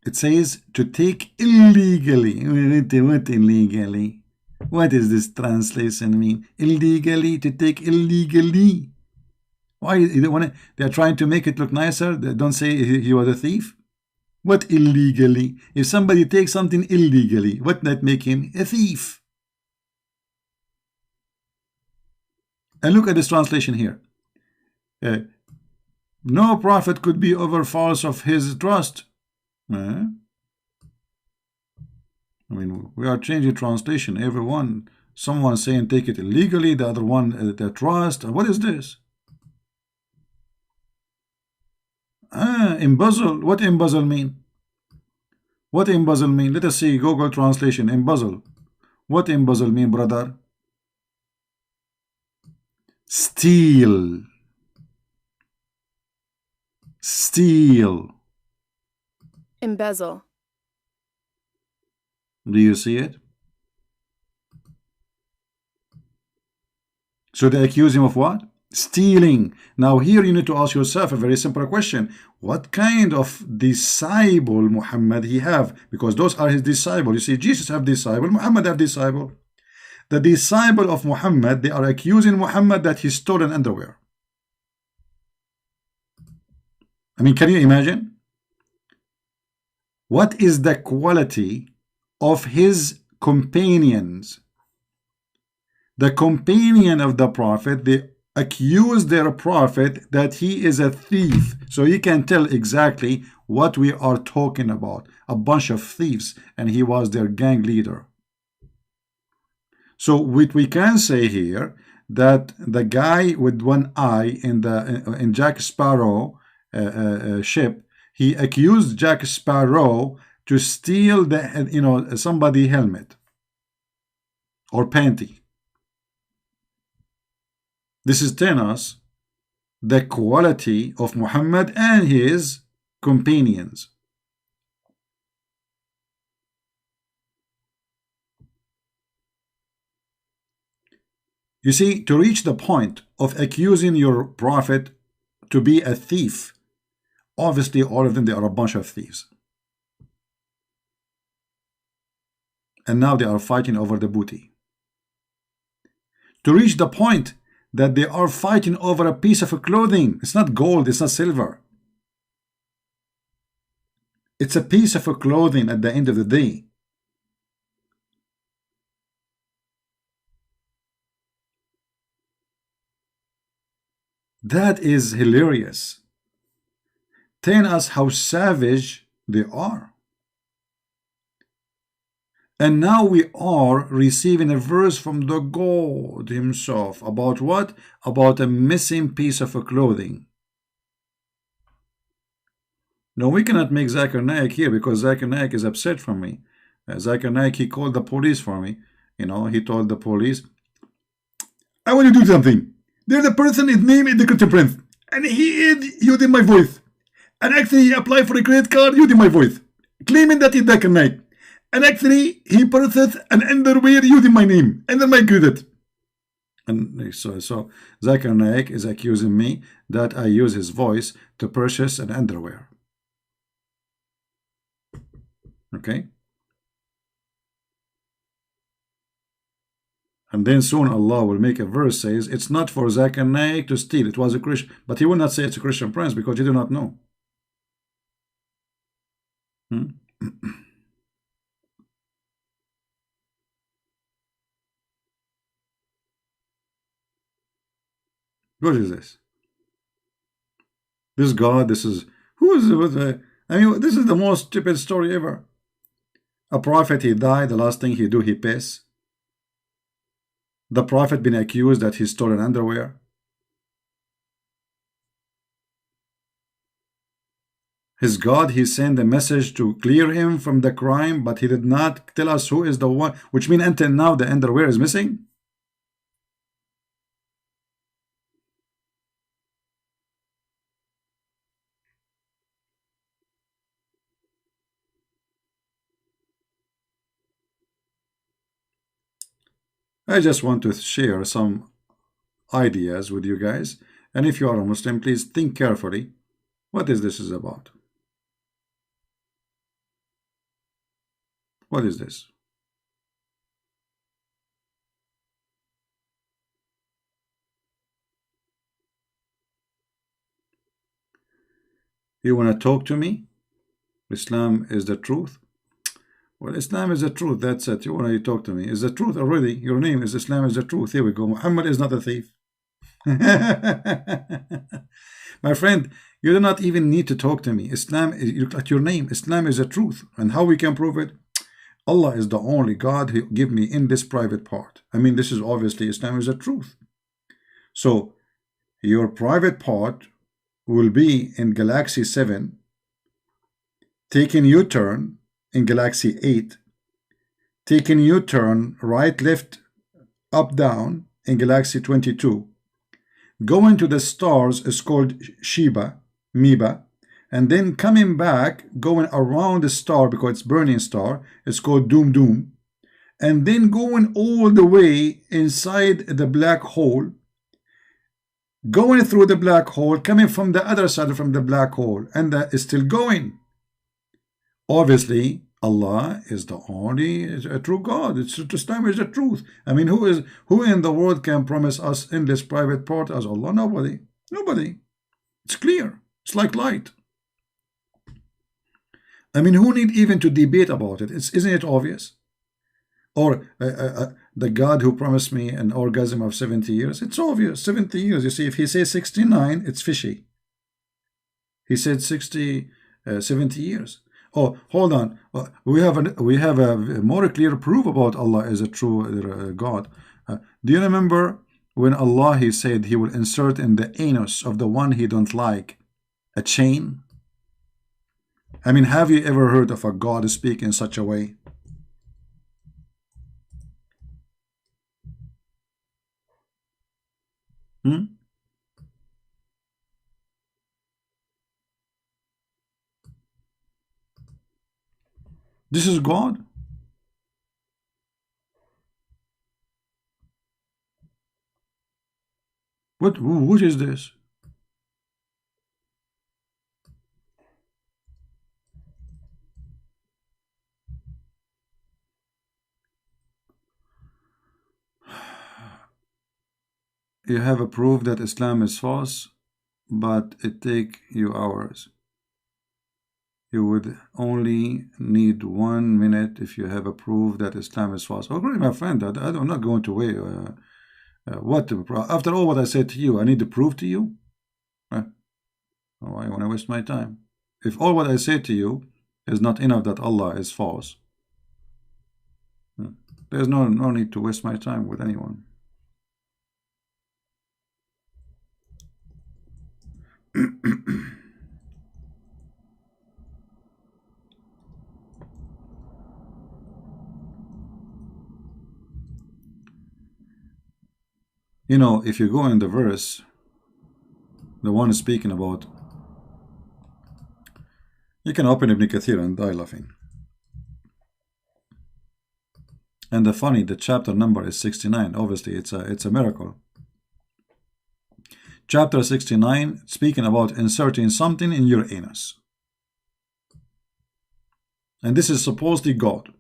it says to take illegally. What illegally? What does this translation mean? Illegally, to take illegally. Why they are trying to make it look nicer? They don't say he was a thief. What illegally? If somebody takes something illegally, what that make him a thief? And look at this translation here. No prophet could be over false of his trust. I mean, we are changing translation. Everyone, someone saying take it illegally, the other one the trust. What is this? Embezzle. What embezzle mean? What embezzle mean? Let us see Google translation. Embezzle. What embezzle mean, brother? Steal. Steal. Embezzle. Do you see it? So they accuse him of what? Stealing. Now here you need to ask yourself a very simple question. What kind of disciple Muhammad he have? Because those are his disciples. You see, Jesus have disciple, Muhammad have disciple. The disciple of Muhammad, they are accusing Muhammad that he stole an underwear. I mean, can you imagine? What is the quality of his companions? The companion of the Prophet, they accuse their Prophet that he is a thief. So you can tell exactly what we are talking about. A bunch of thieves, and he was their gang leader. So what we can say here, that the guy with one eye in Jack Sparrow ship, he accused Jack Sparrow to steal the somebody helmet or panty. This is telling us the quality of Muhammad and his companions. You see, to reach the point of accusing your prophet to be a thief, obviously all of them, they are a bunch of thieves. And now they are fighting over the booty. To reach the point that they are fighting over a piece of clothing. It's not gold, it's not silver. It's a piece of clothing at the end of the day. That is hilarious. Telling us how savage they are. And now we are receiving a verse from the God himself. About what? About a missing piece of clothing. No, we cannot make Zakir Naik here because Zakir Naik is upset from me. Zakir Naik, he called the police for me. You know, he told the police, I want to do something. There's a person, his name is the Christian Prince, and he is using my voice. And actually, he applied for a credit card using my voice, claiming that he's Zakir Naik. And actually, he purchased an underwear using my name, under my credit. And so Zakir Naik is accusing me that I use his voice to purchase an underwear. Okay? And then soon Allah will make a verse says, it's not for Zakir Naik to steal. It was a Christian. But he will not say it's a Christian prince because you do not know. What is this? This God, this is, who is it? I mean, this is the most stupid story ever. A prophet, he died, the last thing he do, he piss. The prophet been accused that he stole an underwear. His God, he sent a message to clear him from the crime, but he did not tell us who is the one, which means until now the underwear is missing. I just want to share some ideas with you guys. And if you are a Muslim, please think carefully. What is this about? What is this? You want to talk to me? Islam is the truth. Well, Islam is the truth. That's it. You want to talk to me? Is the truth already? Your name is Islam is the truth. Here we go. Muhammad is not a thief. My friend, you do not even need to talk to me. Islam is, you look at your name. Islam is the truth. And how we can prove it? Allah is the only God who give me in this private part. I mean, this is obviously Islam is the truth. So your private part will be in Galaxy 7, taking U-turn in Galaxy 8, taking U-turn right, left, up, down in Galaxy 22, going to the stars is called Sheba, Meba, and then coming back, going around the star because it's burning star, it's called Doom Doom, and then going all the way inside the black hole, going through the black hole, coming from the other side from the black hole, and that is still going. Obviously, Allah is the only true God. It's Islam is the truth. I mean, who in the world can promise us in this private part as Allah? Nobody. Nobody. It's clear. It's like light. I mean, who need even to debate about it? Isn't it obvious? Or the God who promised me an orgasm of 70 years. It's obvious. 70 years. You see, if he says 69, it's fishy. He said 70 years. Oh, hold on. We have a more clear proof about Allah as a true God. Do you remember when Allah he said he will insert in the anus of the one he don't like a chain? I mean, have you ever heard of a God speak in such a way? This is God? What is this? You have a proof that Islam is false, but it take you hours. You would only need 1 minute if you have a proof that Islam is false. Okay, my friend, I'm not going to wait. After all what I said to you, I need to prove to you? Why want to waste my time? If all what I say to you is not enough that Allah is false, there's no need to waste my time with anyone. You know, if you go in the verse, the one speaking about, you can open Ibn Kathir and die laughing. And the funny, the chapter number is 69. Obviously, it's a miracle. Chapter 69, speaking about inserting something in your anus. And this is supposedly God.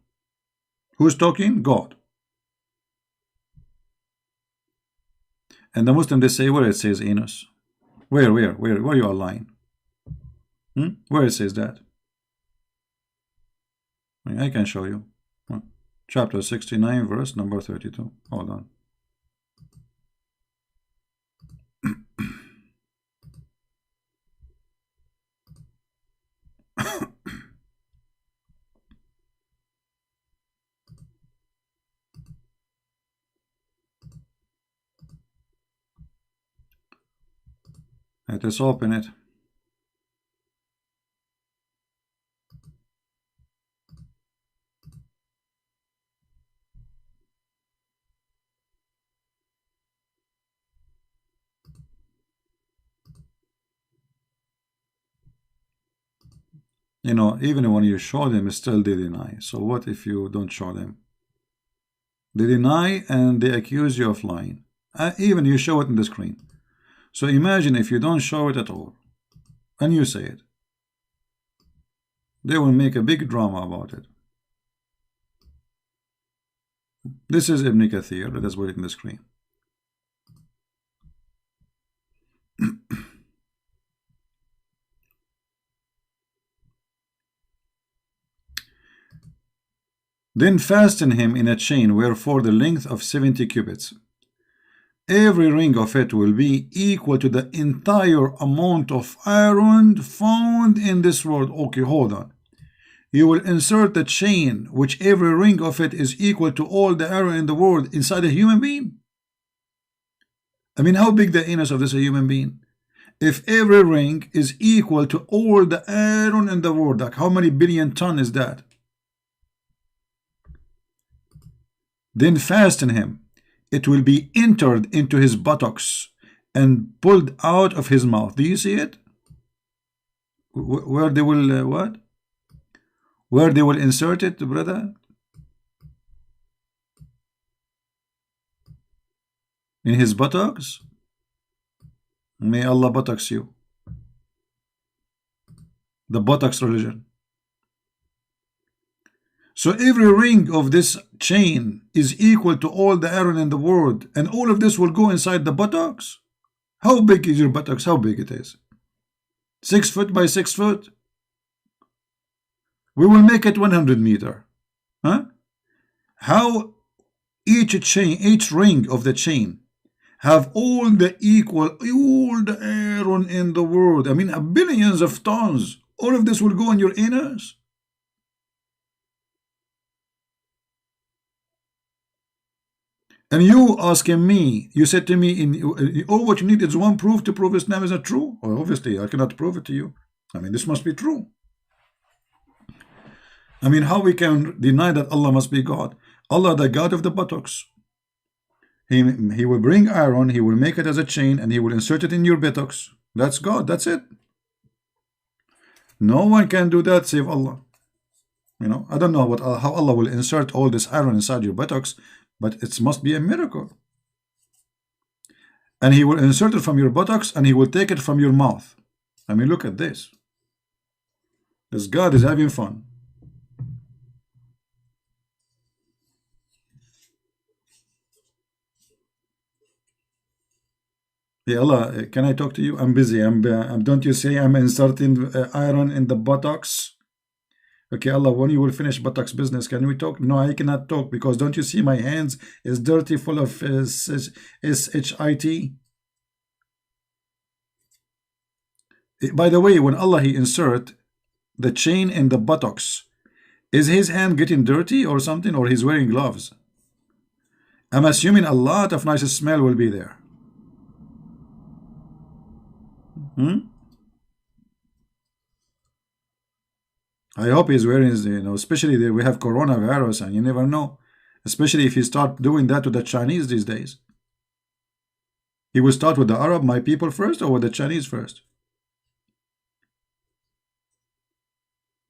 Who's talking? God. And the Muslim, they say where it says anus. Where you are lying? Where it says that? I can show you. Chapter 69, verse number 32. Hold on. Let us open it. You know, even when you show them, still they deny. So what if you don't show them? They deny and they accuse you of lying. Even you show it in the screen. So imagine if you don't show it at all, and you say it. They will make a big drama about it. This is Ibn Kathir. Let us put it in the screen. Then fasten him in a chain, wherefore the length of 70 cubits. Every ring of it will be equal to the entire amount of iron found in this world. Okay, hold on. You will insert the chain, which every ring of it is equal to all the iron in the world, inside a human being? I mean, how big the anus of this human being? If every ring is equal to all the iron in the world, like how many billion ton is that? Then fasten him. It will be entered into his buttocks and pulled out of his mouth. Do you see it? Where they will what? Where they will insert it, brother? In his buttocks? May Allah buttocks you. The buttocks religion. So every ring of this chain is equal to all the iron in the world, and all of this will go inside the buttocks? How big is your buttocks? How big it is? 6 foot by 6 foot? We will make it 100 meter. Huh? How each chain, each ring of the chain have all the iron in the world? I mean, billions of tons. All of this will go in your anus? And you asking me, you said to me, all what you need is one proof to prove Islam is not true? Well, obviously, I cannot prove it to you. I mean, this must be true. I mean, how we can deny that Allah must be God? Allah, the God of the buttocks. He will bring iron, He will make it as a chain, and He will insert it in your buttocks. That's God, that's it. No one can do that save Allah. You know, I don't know what how Allah will insert all this iron inside your buttocks, but it must be a miracle. And He will insert it from your buttocks, and He will take it from your mouth. I mean, look at this. This God is having fun. Yeah, Allah, can I talk to you? I'm busy. Don't you say I'm inserting iron in the buttocks? Okay, Allah, when you will finish buttocks business, can we talk? No, I cannot talk because don't you see my hands is dirty, full of shit. By the way, when Allah He insert the chain in the buttocks, is his hand getting dirty or something, or he's wearing gloves? I'm assuming a lot of nice smell will be there. I hope he's wearing, especially we have coronavirus, and you never know. Especially if he start doing that to the Chinese these days. He will start with the Arab, my people first, or with the Chinese first?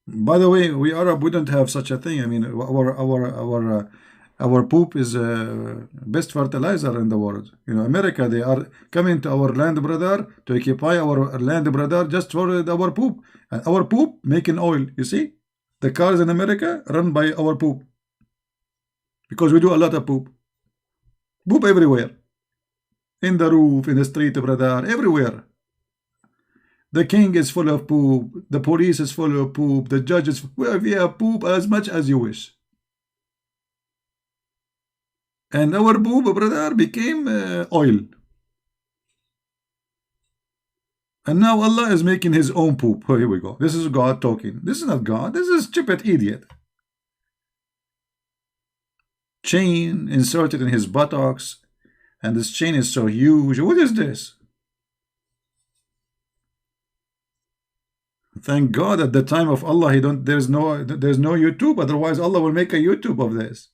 By the way, we Arab, we don't have such a thing. I mean, our poop is best fertilizer in the world. America, they are coming to our land, brother, to occupy our land, brother, just for our poop. And our poop making oil. You see, the cars in America run by our poop because we do a lot of poop. Poop everywhere, in the roof, in the street, brother, everywhere. The king is full of poop. The police is full of poop. The judges, well, we have poop as much as you wish. And our poop, brother, became oil. And now Allah is making His own poop. Oh, here we go. This is God talking. This is not God. This is a stupid idiot. Chain inserted in his buttocks. And this chain is so huge. What is this? Thank God at the time of Allah, there's no YouTube. Otherwise, Allah will make a YouTube of this.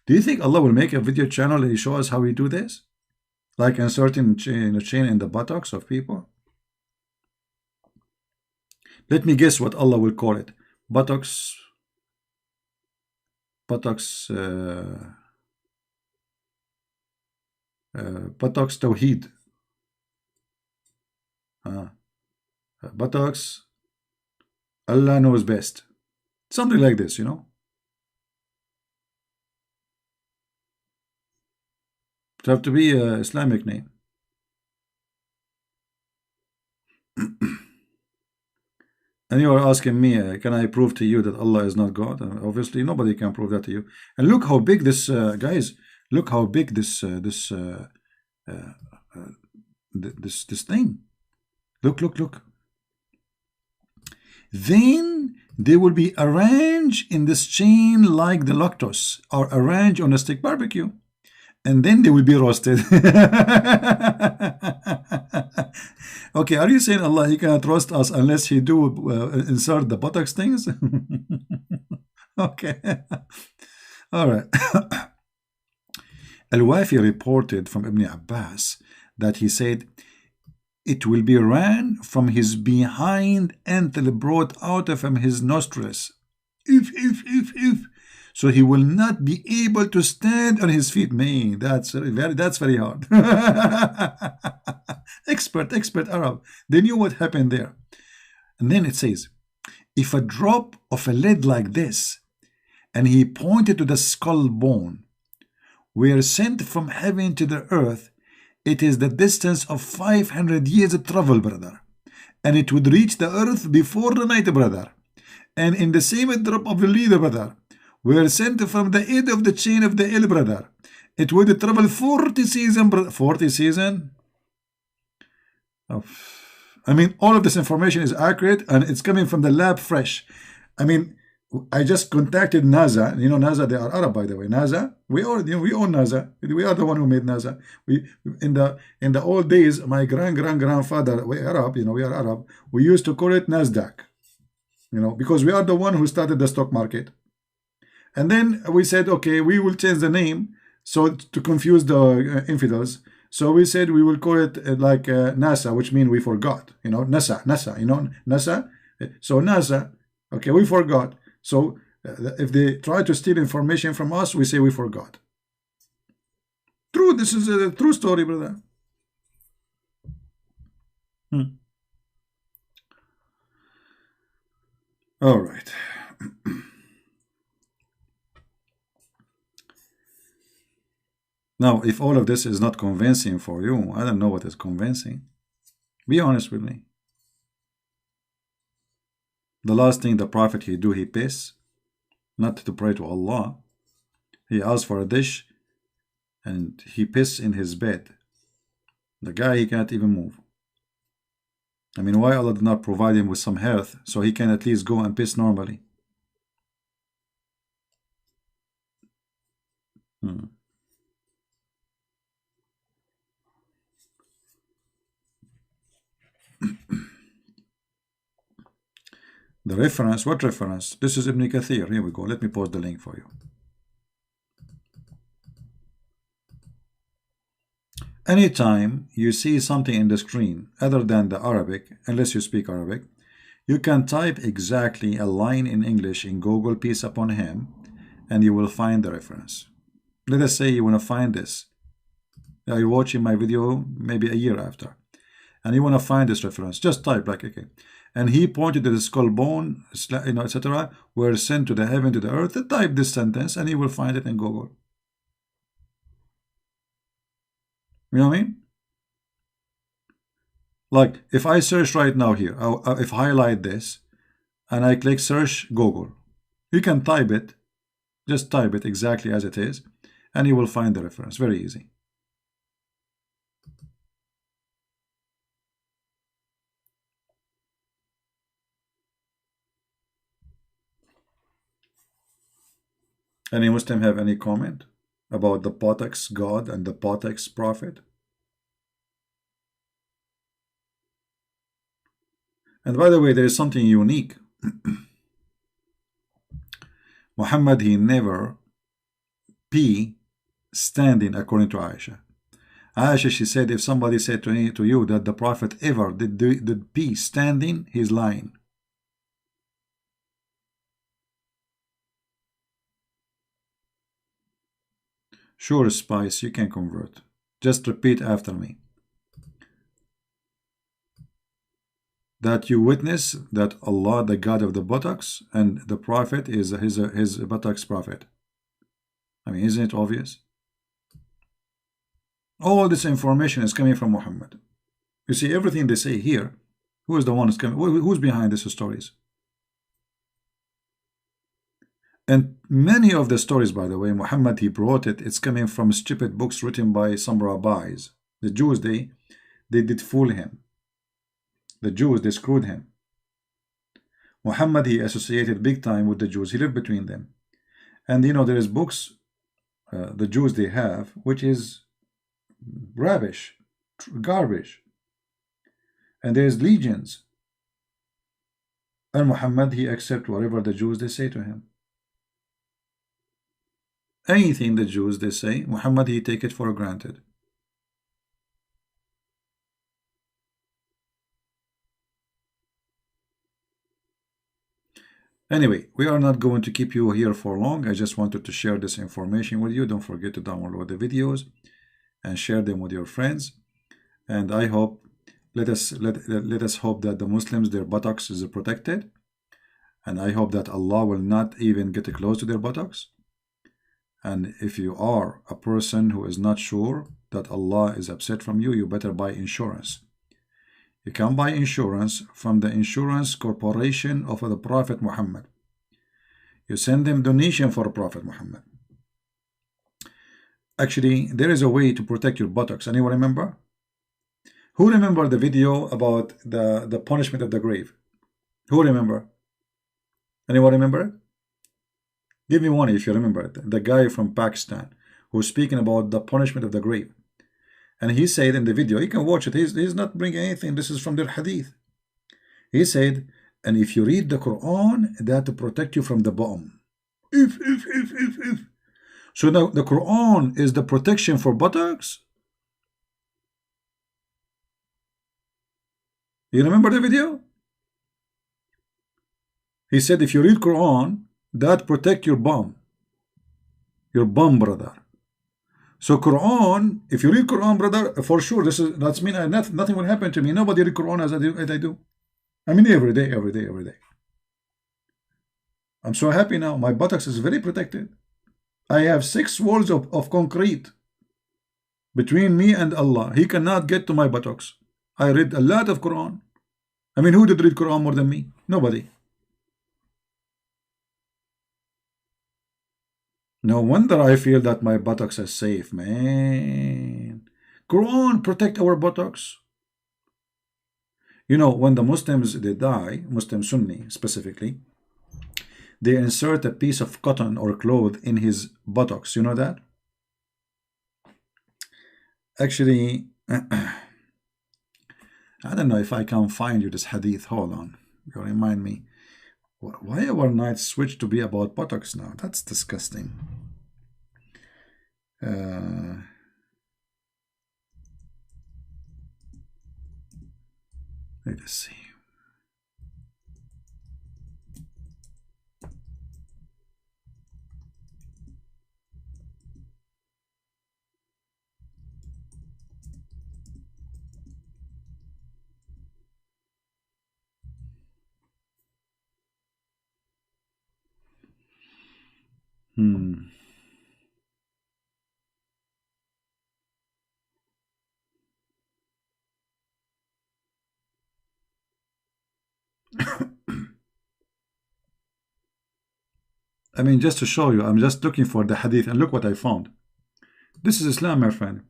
Do you think Allah will make a video channel and He show us how we do this? Like inserting chain in the buttocks of people? Let me guess what Allah will call it. Buttocks Tawheed. Buttocks, Allah knows best. Something like this, It have to be an Islamic name. And you are asking me, can I prove to you that Allah is not God? Obviously, nobody can prove that to you. And look how big this, guys. Look how big this thing. Look. Then they will be arranged in this chain like the lactose, or arranged on a stick barbecue, and then they will be roasted. Okay, are you saying Allah He cannot roast us unless He do insert the buttocks things? Okay. All right. Al-Wafi reported from Ibn Abbas that he said, it will be ran from his behind until brought out of him his nostrils. If. So he will not be able to stand on his feet. Man, that's very hard. Expert Arab. They knew what happened there. And then it says, if a drop of a lead like this, and he pointed to the skull bone, were sent from heaven to the earth, it is the distance of 500 years of travel, brother. And it would reach the earth before the night, brother. And in the same drop of the lead, brother, were sent from the end of the chain of the L, brother. It would travel 40 seasons, brother. 40 seasons? Oh. I mean, all of this information is accurate, and it's coming from the lab fresh. I mean, I just contacted NASA. NASA, they are Arab, by the way. NASA, we own NASA. We are the one who made NASA. We in the old days, my grandfather, we Arab. We are Arab. We used to call it Nasdaq. Because we are the one who started the stock market. And then we said, okay, we will change the name so to confuse the infidels. So we said we will call it like NASA, which means we forgot. NASA. NASA. So NASA. Okay, we forgot. So If they try to steal information from us, we say we forgot. True, this is a true story, brother. All right. Now, if all of this is not convincing for you, I don't know what is convincing. Be honest with me. The last thing the Prophet he do, he piss, not to pray to Allah. He asks for a dish and he piss in his bed. The guy, he can't even move. I mean, why Allah did not provide him with some health so he can at least go and piss normally? The reference, what reference? This is Ibn Kathir. Here we go. Let me post the link for you. Anytime you see something in the screen other than the Arabic, unless you speak Arabic, you can type exactly a line in English in Google, peace upon him, and you will find the reference. Let us say you want to find this. You're watching my video maybe a year after, and you want to find this reference. Just type like, okay. And he pointed to the skull bone, etc., were sent to the heaven, to the earth. Type this sentence, and you will find it in Google. You know what I mean? Like, if I search right now here, if I highlight this, and I click search Google, you can type it, just type it exactly as it is, and you will find the reference. Very easy. Any Muslim have any comment about the Potex God and the Potex Prophet? And by the way, there is something unique. Muhammad, he never pee standing, according to Aisha. Aisha, she said, if somebody said to you that the Prophet ever did pee standing, he's lying. Sure, Spice, you can convert. Just repeat after me. That you witness that Allah, the God of the buttocks, and the Prophet is his buttocks prophet. I mean, isn't it obvious? All this information is coming from Muhammad. You see, everything they say here, who is the one who's coming? Who's behind these stories? And many of the stories, by the way, Muhammad, he brought it. It's coming from stupid books written by some rabbis. The Jews, they did fool him. The Jews, they screwed him. Muhammad, he associated big time with the Jews. He lived between them. And, there is books, the Jews, they have, which is rubbish, garbage. And there's legions. And Muhammad, he accepts whatever the Jews, they say to him. Anything the Jews, they say, Muhammad, he take it for granted. Anyway, we are not going to keep you here for long. I just wanted to share this information with you. Don't forget to download the videos and share them with your friends. And I hope, let us hope that the Muslims, their buttocks is protected. And I hope that Allah will not even get close to their buttocks. And if you are a person who is not sure that Allah is upset from you, you better buy insurance. You can buy insurance from the insurance corporation of the Prophet Muhammad. You send them donation for Prophet Muhammad. Actually, there is a way to protect your buttocks. Anyone remember? Who remember the video about the punishment of the grave? Who remember? Anyone remember it? Give me one if you remember it. The guy from Pakistan who's speaking about the punishment of the grave. And he said in the video, you can watch it, he's not bringing anything, this is from their hadith. He said, and if you read the Quran, that to protect you from the bomb. If. So now the Quran is the protection for buttocks? You remember the video? He said, if you read Quran, that protect your bum, brother. So Quran, if you read Quran, brother, for sure, that's mean nothing will happen to me. Nobody read Quran as I do. I mean, every day, every day, every day. I'm so happy now. My buttocks is very protected. I have 6 walls of concrete between me and Allah. He cannot get to my buttocks. I read a lot of Quran. I mean, who did read Quran more than me? Nobody. No wonder I feel that my buttocks are safe, man. Quran protect our buttocks. You know, when the Muslims, they die, Muslim Sunni specifically, they insert a piece of cotton or cloth in his buttocks. You know that? Actually, I don't know if I can find you this hadith. Hold on. You remind me. Why our nights switch to be about buttocks now? That's disgusting. Let us see. I mean, just to show you, I'm just looking for the hadith, and look what I found. This is Islam, my friend.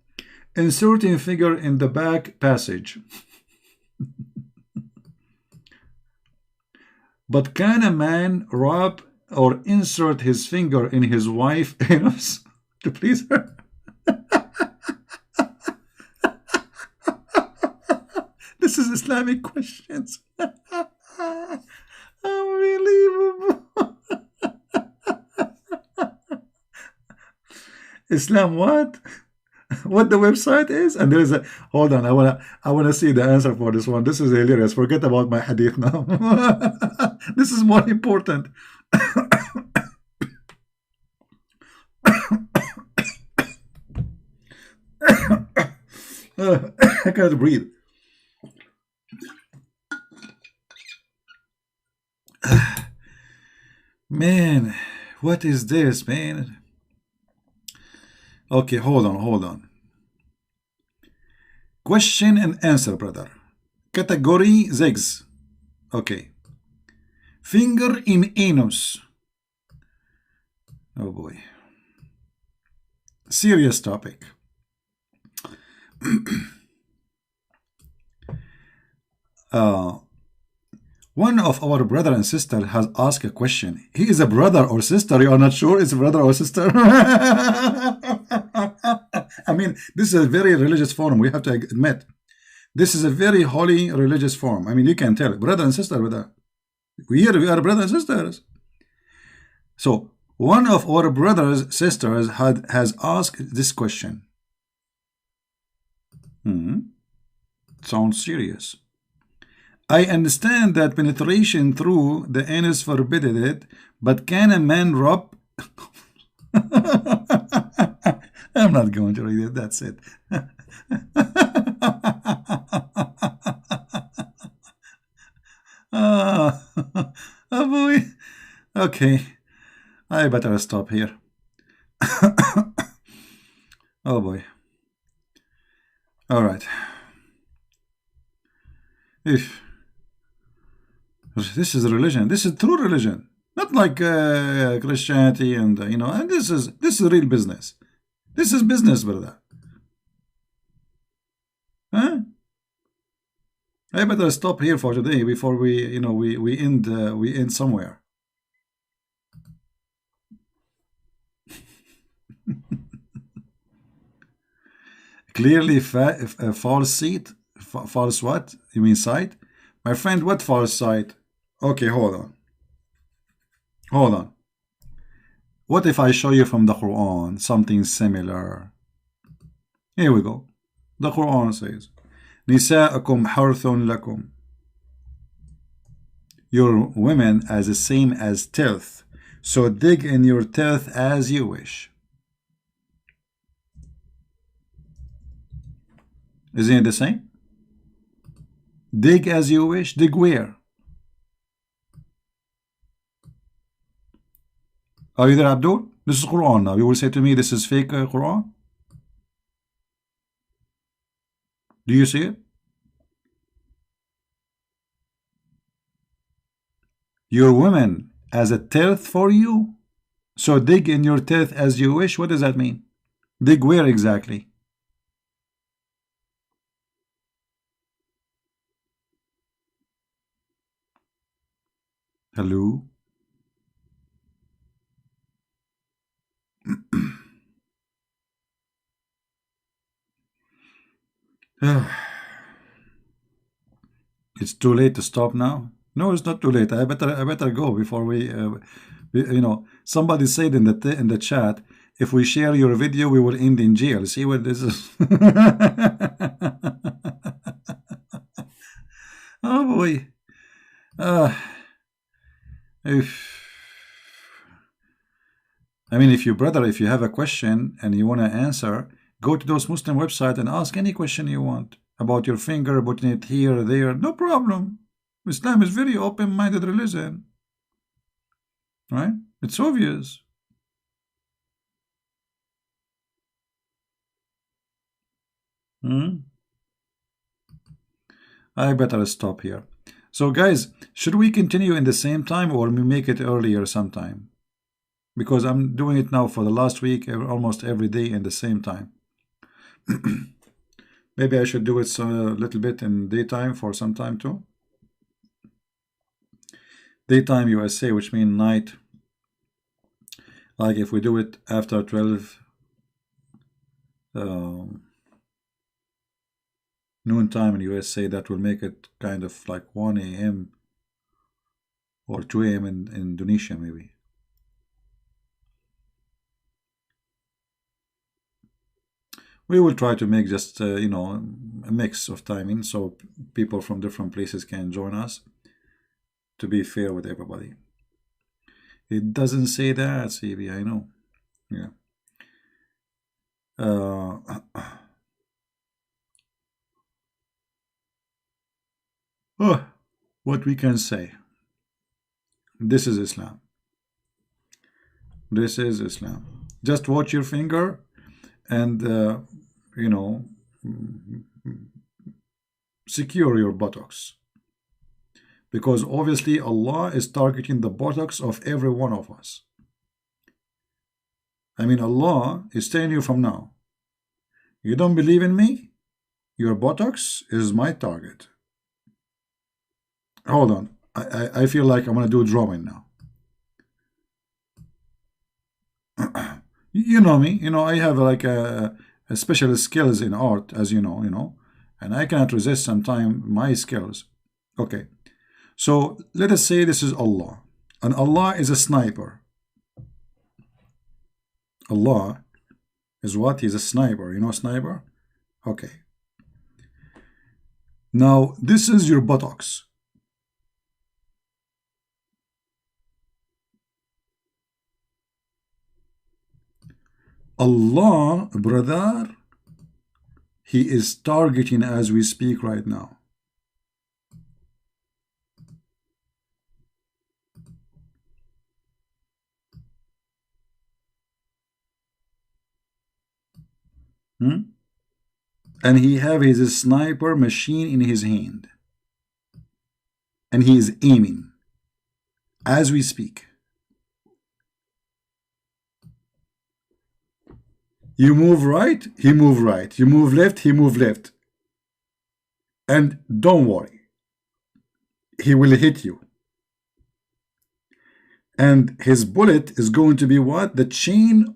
Inserting finger in the back passage. But can a man rub or insert his finger in his wife's anus to please her? This is Islamic questions. Unbelievable. Islam what? What the website is? And there is a, hold on, I wanna see the answer for this one. This is hilarious. Forget about my hadith now. This is more important. I can't breathe. Man, what is this, man? Okay, hold on. Question and answer, brother. Category 6. Okay. Finger in anus. Oh boy. Serious topic. One of our brother and sister has asked a question. He is a brother or sister. You are not sure it's a brother or sister? I mean, this is a very religious forum. We have to admit. This is a very holy religious forum. I mean, you can tell. Brother and sister. We are brothers and sisters. So, one of our brothers, sisters has asked this question. Sounds serious. I understand that penetration through the anus forbidden it, but can a man rub? I'm not going to read it. That's it. Oh boy. Okay. I better stop here. Oh boy. All right. This is religion. This is true religion, not like Christianity and And this is real business. This is business, brother. Huh? I better stop here for today before we end somewhere. Clearly, false seat. False what? You mean sight? My friend, what false sight? Okay, hold on. What if I show you from the Quran something similar? Here we go. The Quran says, Nisa'akum harthun lakum. Your women as the same as tilth So dig in your teeth as you wish. Isn't it the same? Dig as you wish. Dig where? Are you there, Abdul? This is Quran now. You will say to me, this is fake Quran? Do you see it? Your woman as a teeth for you. So dig in your teeth as you wish. What does that mean? Dig where exactly? Hello? It's too late to stop now. No, it's not too late. I better go before you know. Somebody said in the chat, if we share your video, we will end in jail. See what this is? Oh boy. If you brother, if you have a question and you want to answer, go to those Muslim website and ask any question you want about your finger, putting it here or there. No problem. Islam is very open-minded religion, right? It's obvious. I better stop here. So guys, should we continue in the same time or we make it earlier sometime? Because I'm doing it now for the last week, almost every day in the same time. Maybe I should do it a little bit in daytime for some time too. Daytime USA, which means night. Like if we do it after 12 noon time in USA, that will make it kind of like 1 a.m. or 2 a.m. in Indonesia maybe. We will try to make just you know, a mix of timing so people from different places can join us, to be fair with everybody. It doesn't say that, CB, I know. Yeah. What we can say. This is Islam. This is Islam. Just watch your finger and you know, secure your buttocks, because obviously Allah is targeting the buttocks of every one of us. I mean, Allah is telling you from now, you don't believe in me, your buttocks is my target. Hold on, I feel like I'm gonna do drumming now. You know me, you know, I have like a special skills in art, as you know, and I cannot resist sometimes my skills. Okay, so let us say this is Allah, and Allah is a sniper. Allah is what? He's a sniper. You know sniper? Okay. Now this is your buttocks. Allah, brother, He is targeting as we speak right now. And he have his sniper machine in his hand. And he is aiming as we speak. You move right, he move right. You move left, he move left. And don't worry, he will hit you. And his bullet is going to be what? The chain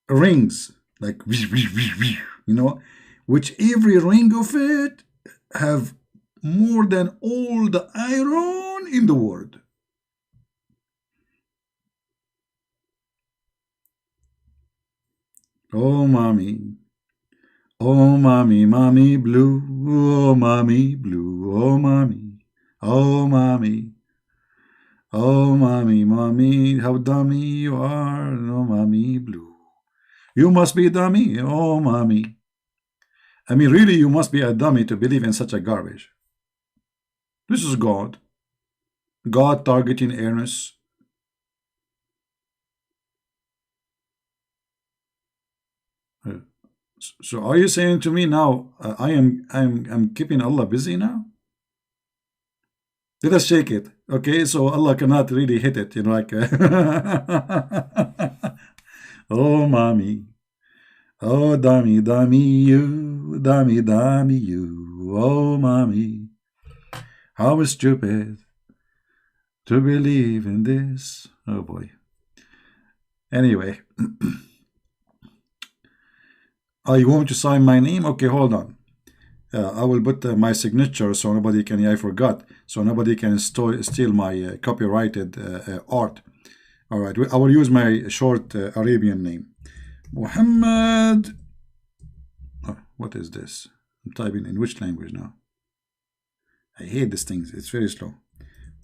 rings, like, you know, which every ring of it have more than all the iron in the world. Oh, mommy. Oh, mommy, mommy blue. Oh, mommy blue. Oh, mommy. Oh, mommy. Oh, mommy, mommy, how dummy you are. No, mommy blue. You must be dummy. Oh, mommy. I mean, really, you must be a dummy to believe in such a garbage. This is God. God targeting Ernest. So are you saying to me now, I'm keeping Allah busy now? Let us shake it. Okay, so Allah cannot really hit it, you know, like oh mommy. Oh dummy, dummy you, dummy, dummy you. Oh mommy. How stupid to believe in this. Oh boy. Anyway. Oh, you want me to sign my name? Okay, hold on. I will put my signature so nobody can, I forgot, so nobody can steal my copyrighted art. All right, I will use my short Arabian name. Muhammad. Oh, what is this? I'm typing in which language now? I hate these things. It's very slow.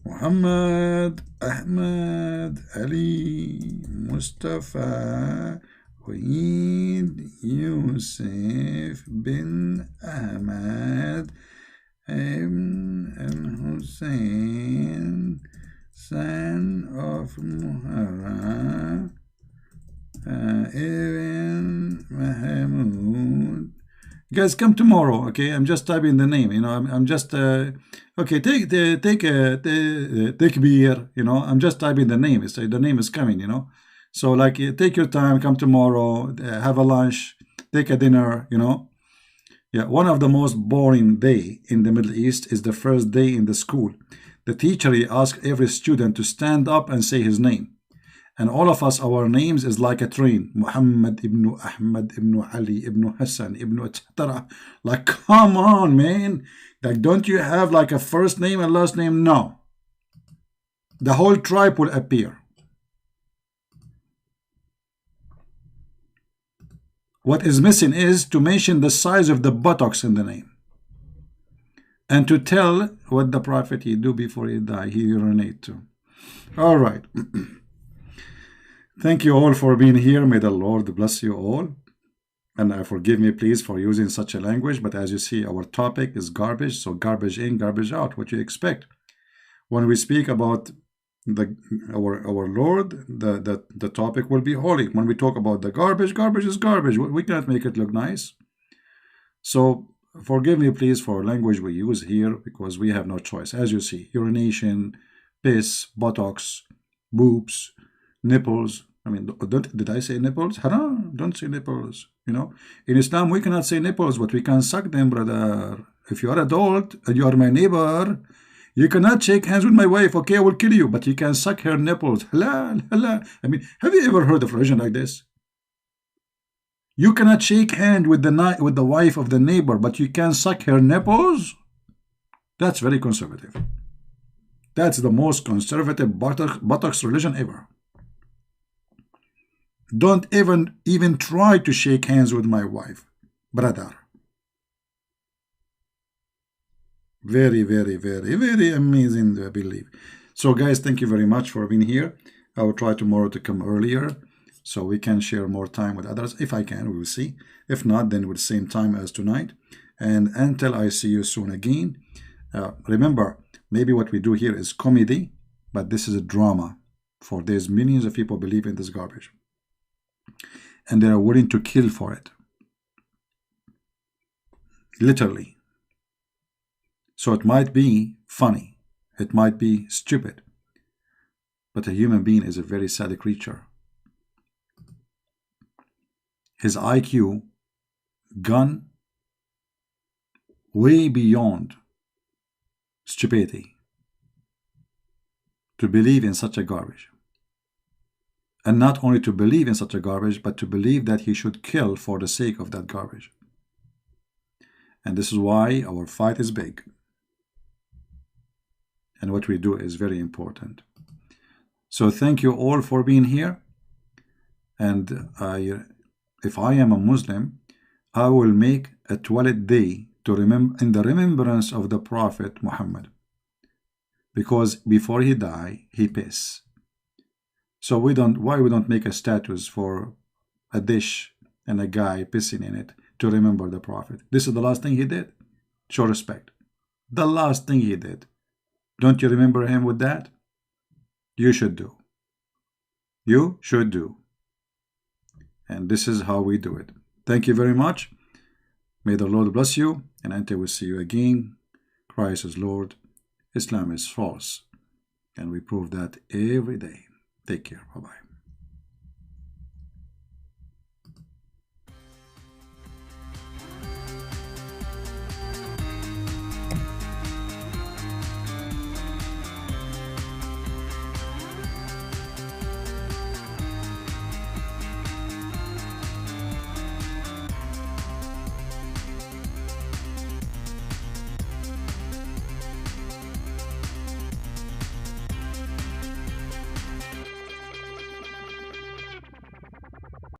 Muhammad Ahmad Ali Mustafa Wahid Yusuf bin Ahmad Ibn Hussein, son of Muharram Ibn Mahmud. Guys, come tomorrow, okay? I'm just typing the name, you know. I'm just okay. Take beer, you know. I'm just typing the name. It's the name is coming, you know. So like, take your time. Come tomorrow. Have a lunch. Take a dinner, you know. Yeah, one of the most boring day in the Middle East is the first day in the school. The teacher asks every student to stand up and say his name. And all of us, our names is like a train. Muhammad ibn Ahmad ibn Ali ibn Hassan ibn etc. Like, come on, man. Like, don't you have like a first name and last name? No. The whole tribe will appear. What is missing is to mention the size of the buttocks in the name. And to tell what the prophet he do before he die. He urinate too. All right. Thank you all for being here. May the Lord bless you all. And forgive me, please, for using such a language. But as you see, our topic is garbage. So garbage in, garbage out. What you expect. When we speak about our Lord, the topic will be holy. When we talk about the garbage, garbage is garbage. We cannot make it look nice. So forgive me, please, for language we use here, because we have no choice. As you see, urination, piss, buttocks, boobs, nipples. I mean, did I say nipples? Haram, don't say nipples. You know, in Islam we cannot say nipples, but we can suck them, brother. If you are adult and you are my neighbor, you cannot shake hands with my wife. Okay, I will kill you, but you can suck her nipples. Halal, halal. I mean, have you ever heard of religion like this? You cannot shake hand with the wife of the neighbor, but you can suck her nipples. That's very conservative. That's the most conservative buttocks religion ever. Don't even try to shake hands with my wife, brother. Very, very, very, very amazing to believe. So guys, thank you very much for being here. I will try tomorrow to come earlier so we can share more time with others. If I can, we will see. If not, then with the same time as tonight. And until I see you soon again, remember, maybe what we do here is comedy, but this is a drama. For there's millions of people believe in this garbage. And they are willing to kill for it. Literally. So it might be funny. It might be stupid. But a human being is a very sad creature. His IQ gone way beyond stupidity to believe in such a garbage. And not only to believe in such a garbage, but to believe that he should kill for the sake of that garbage. And this is why our fight is big. And what we do is very important. So thank you all for being here. And if I am a Muslim, I will make a 12th day to remember in the remembrance of the Prophet Muhammad. because before he die, he piss. So why we don't make a statues for a dish and a guy pissing in it to remember the Prophet? This is the last thing he did. Show respect. The last thing he did. Don't you remember him with that? You should do. You should do. And this is how we do it. Thank you very much. May the Lord bless you, and until we see you again, Christ is Lord, Islam is false, and we prove that every day. Take care. Bye-bye.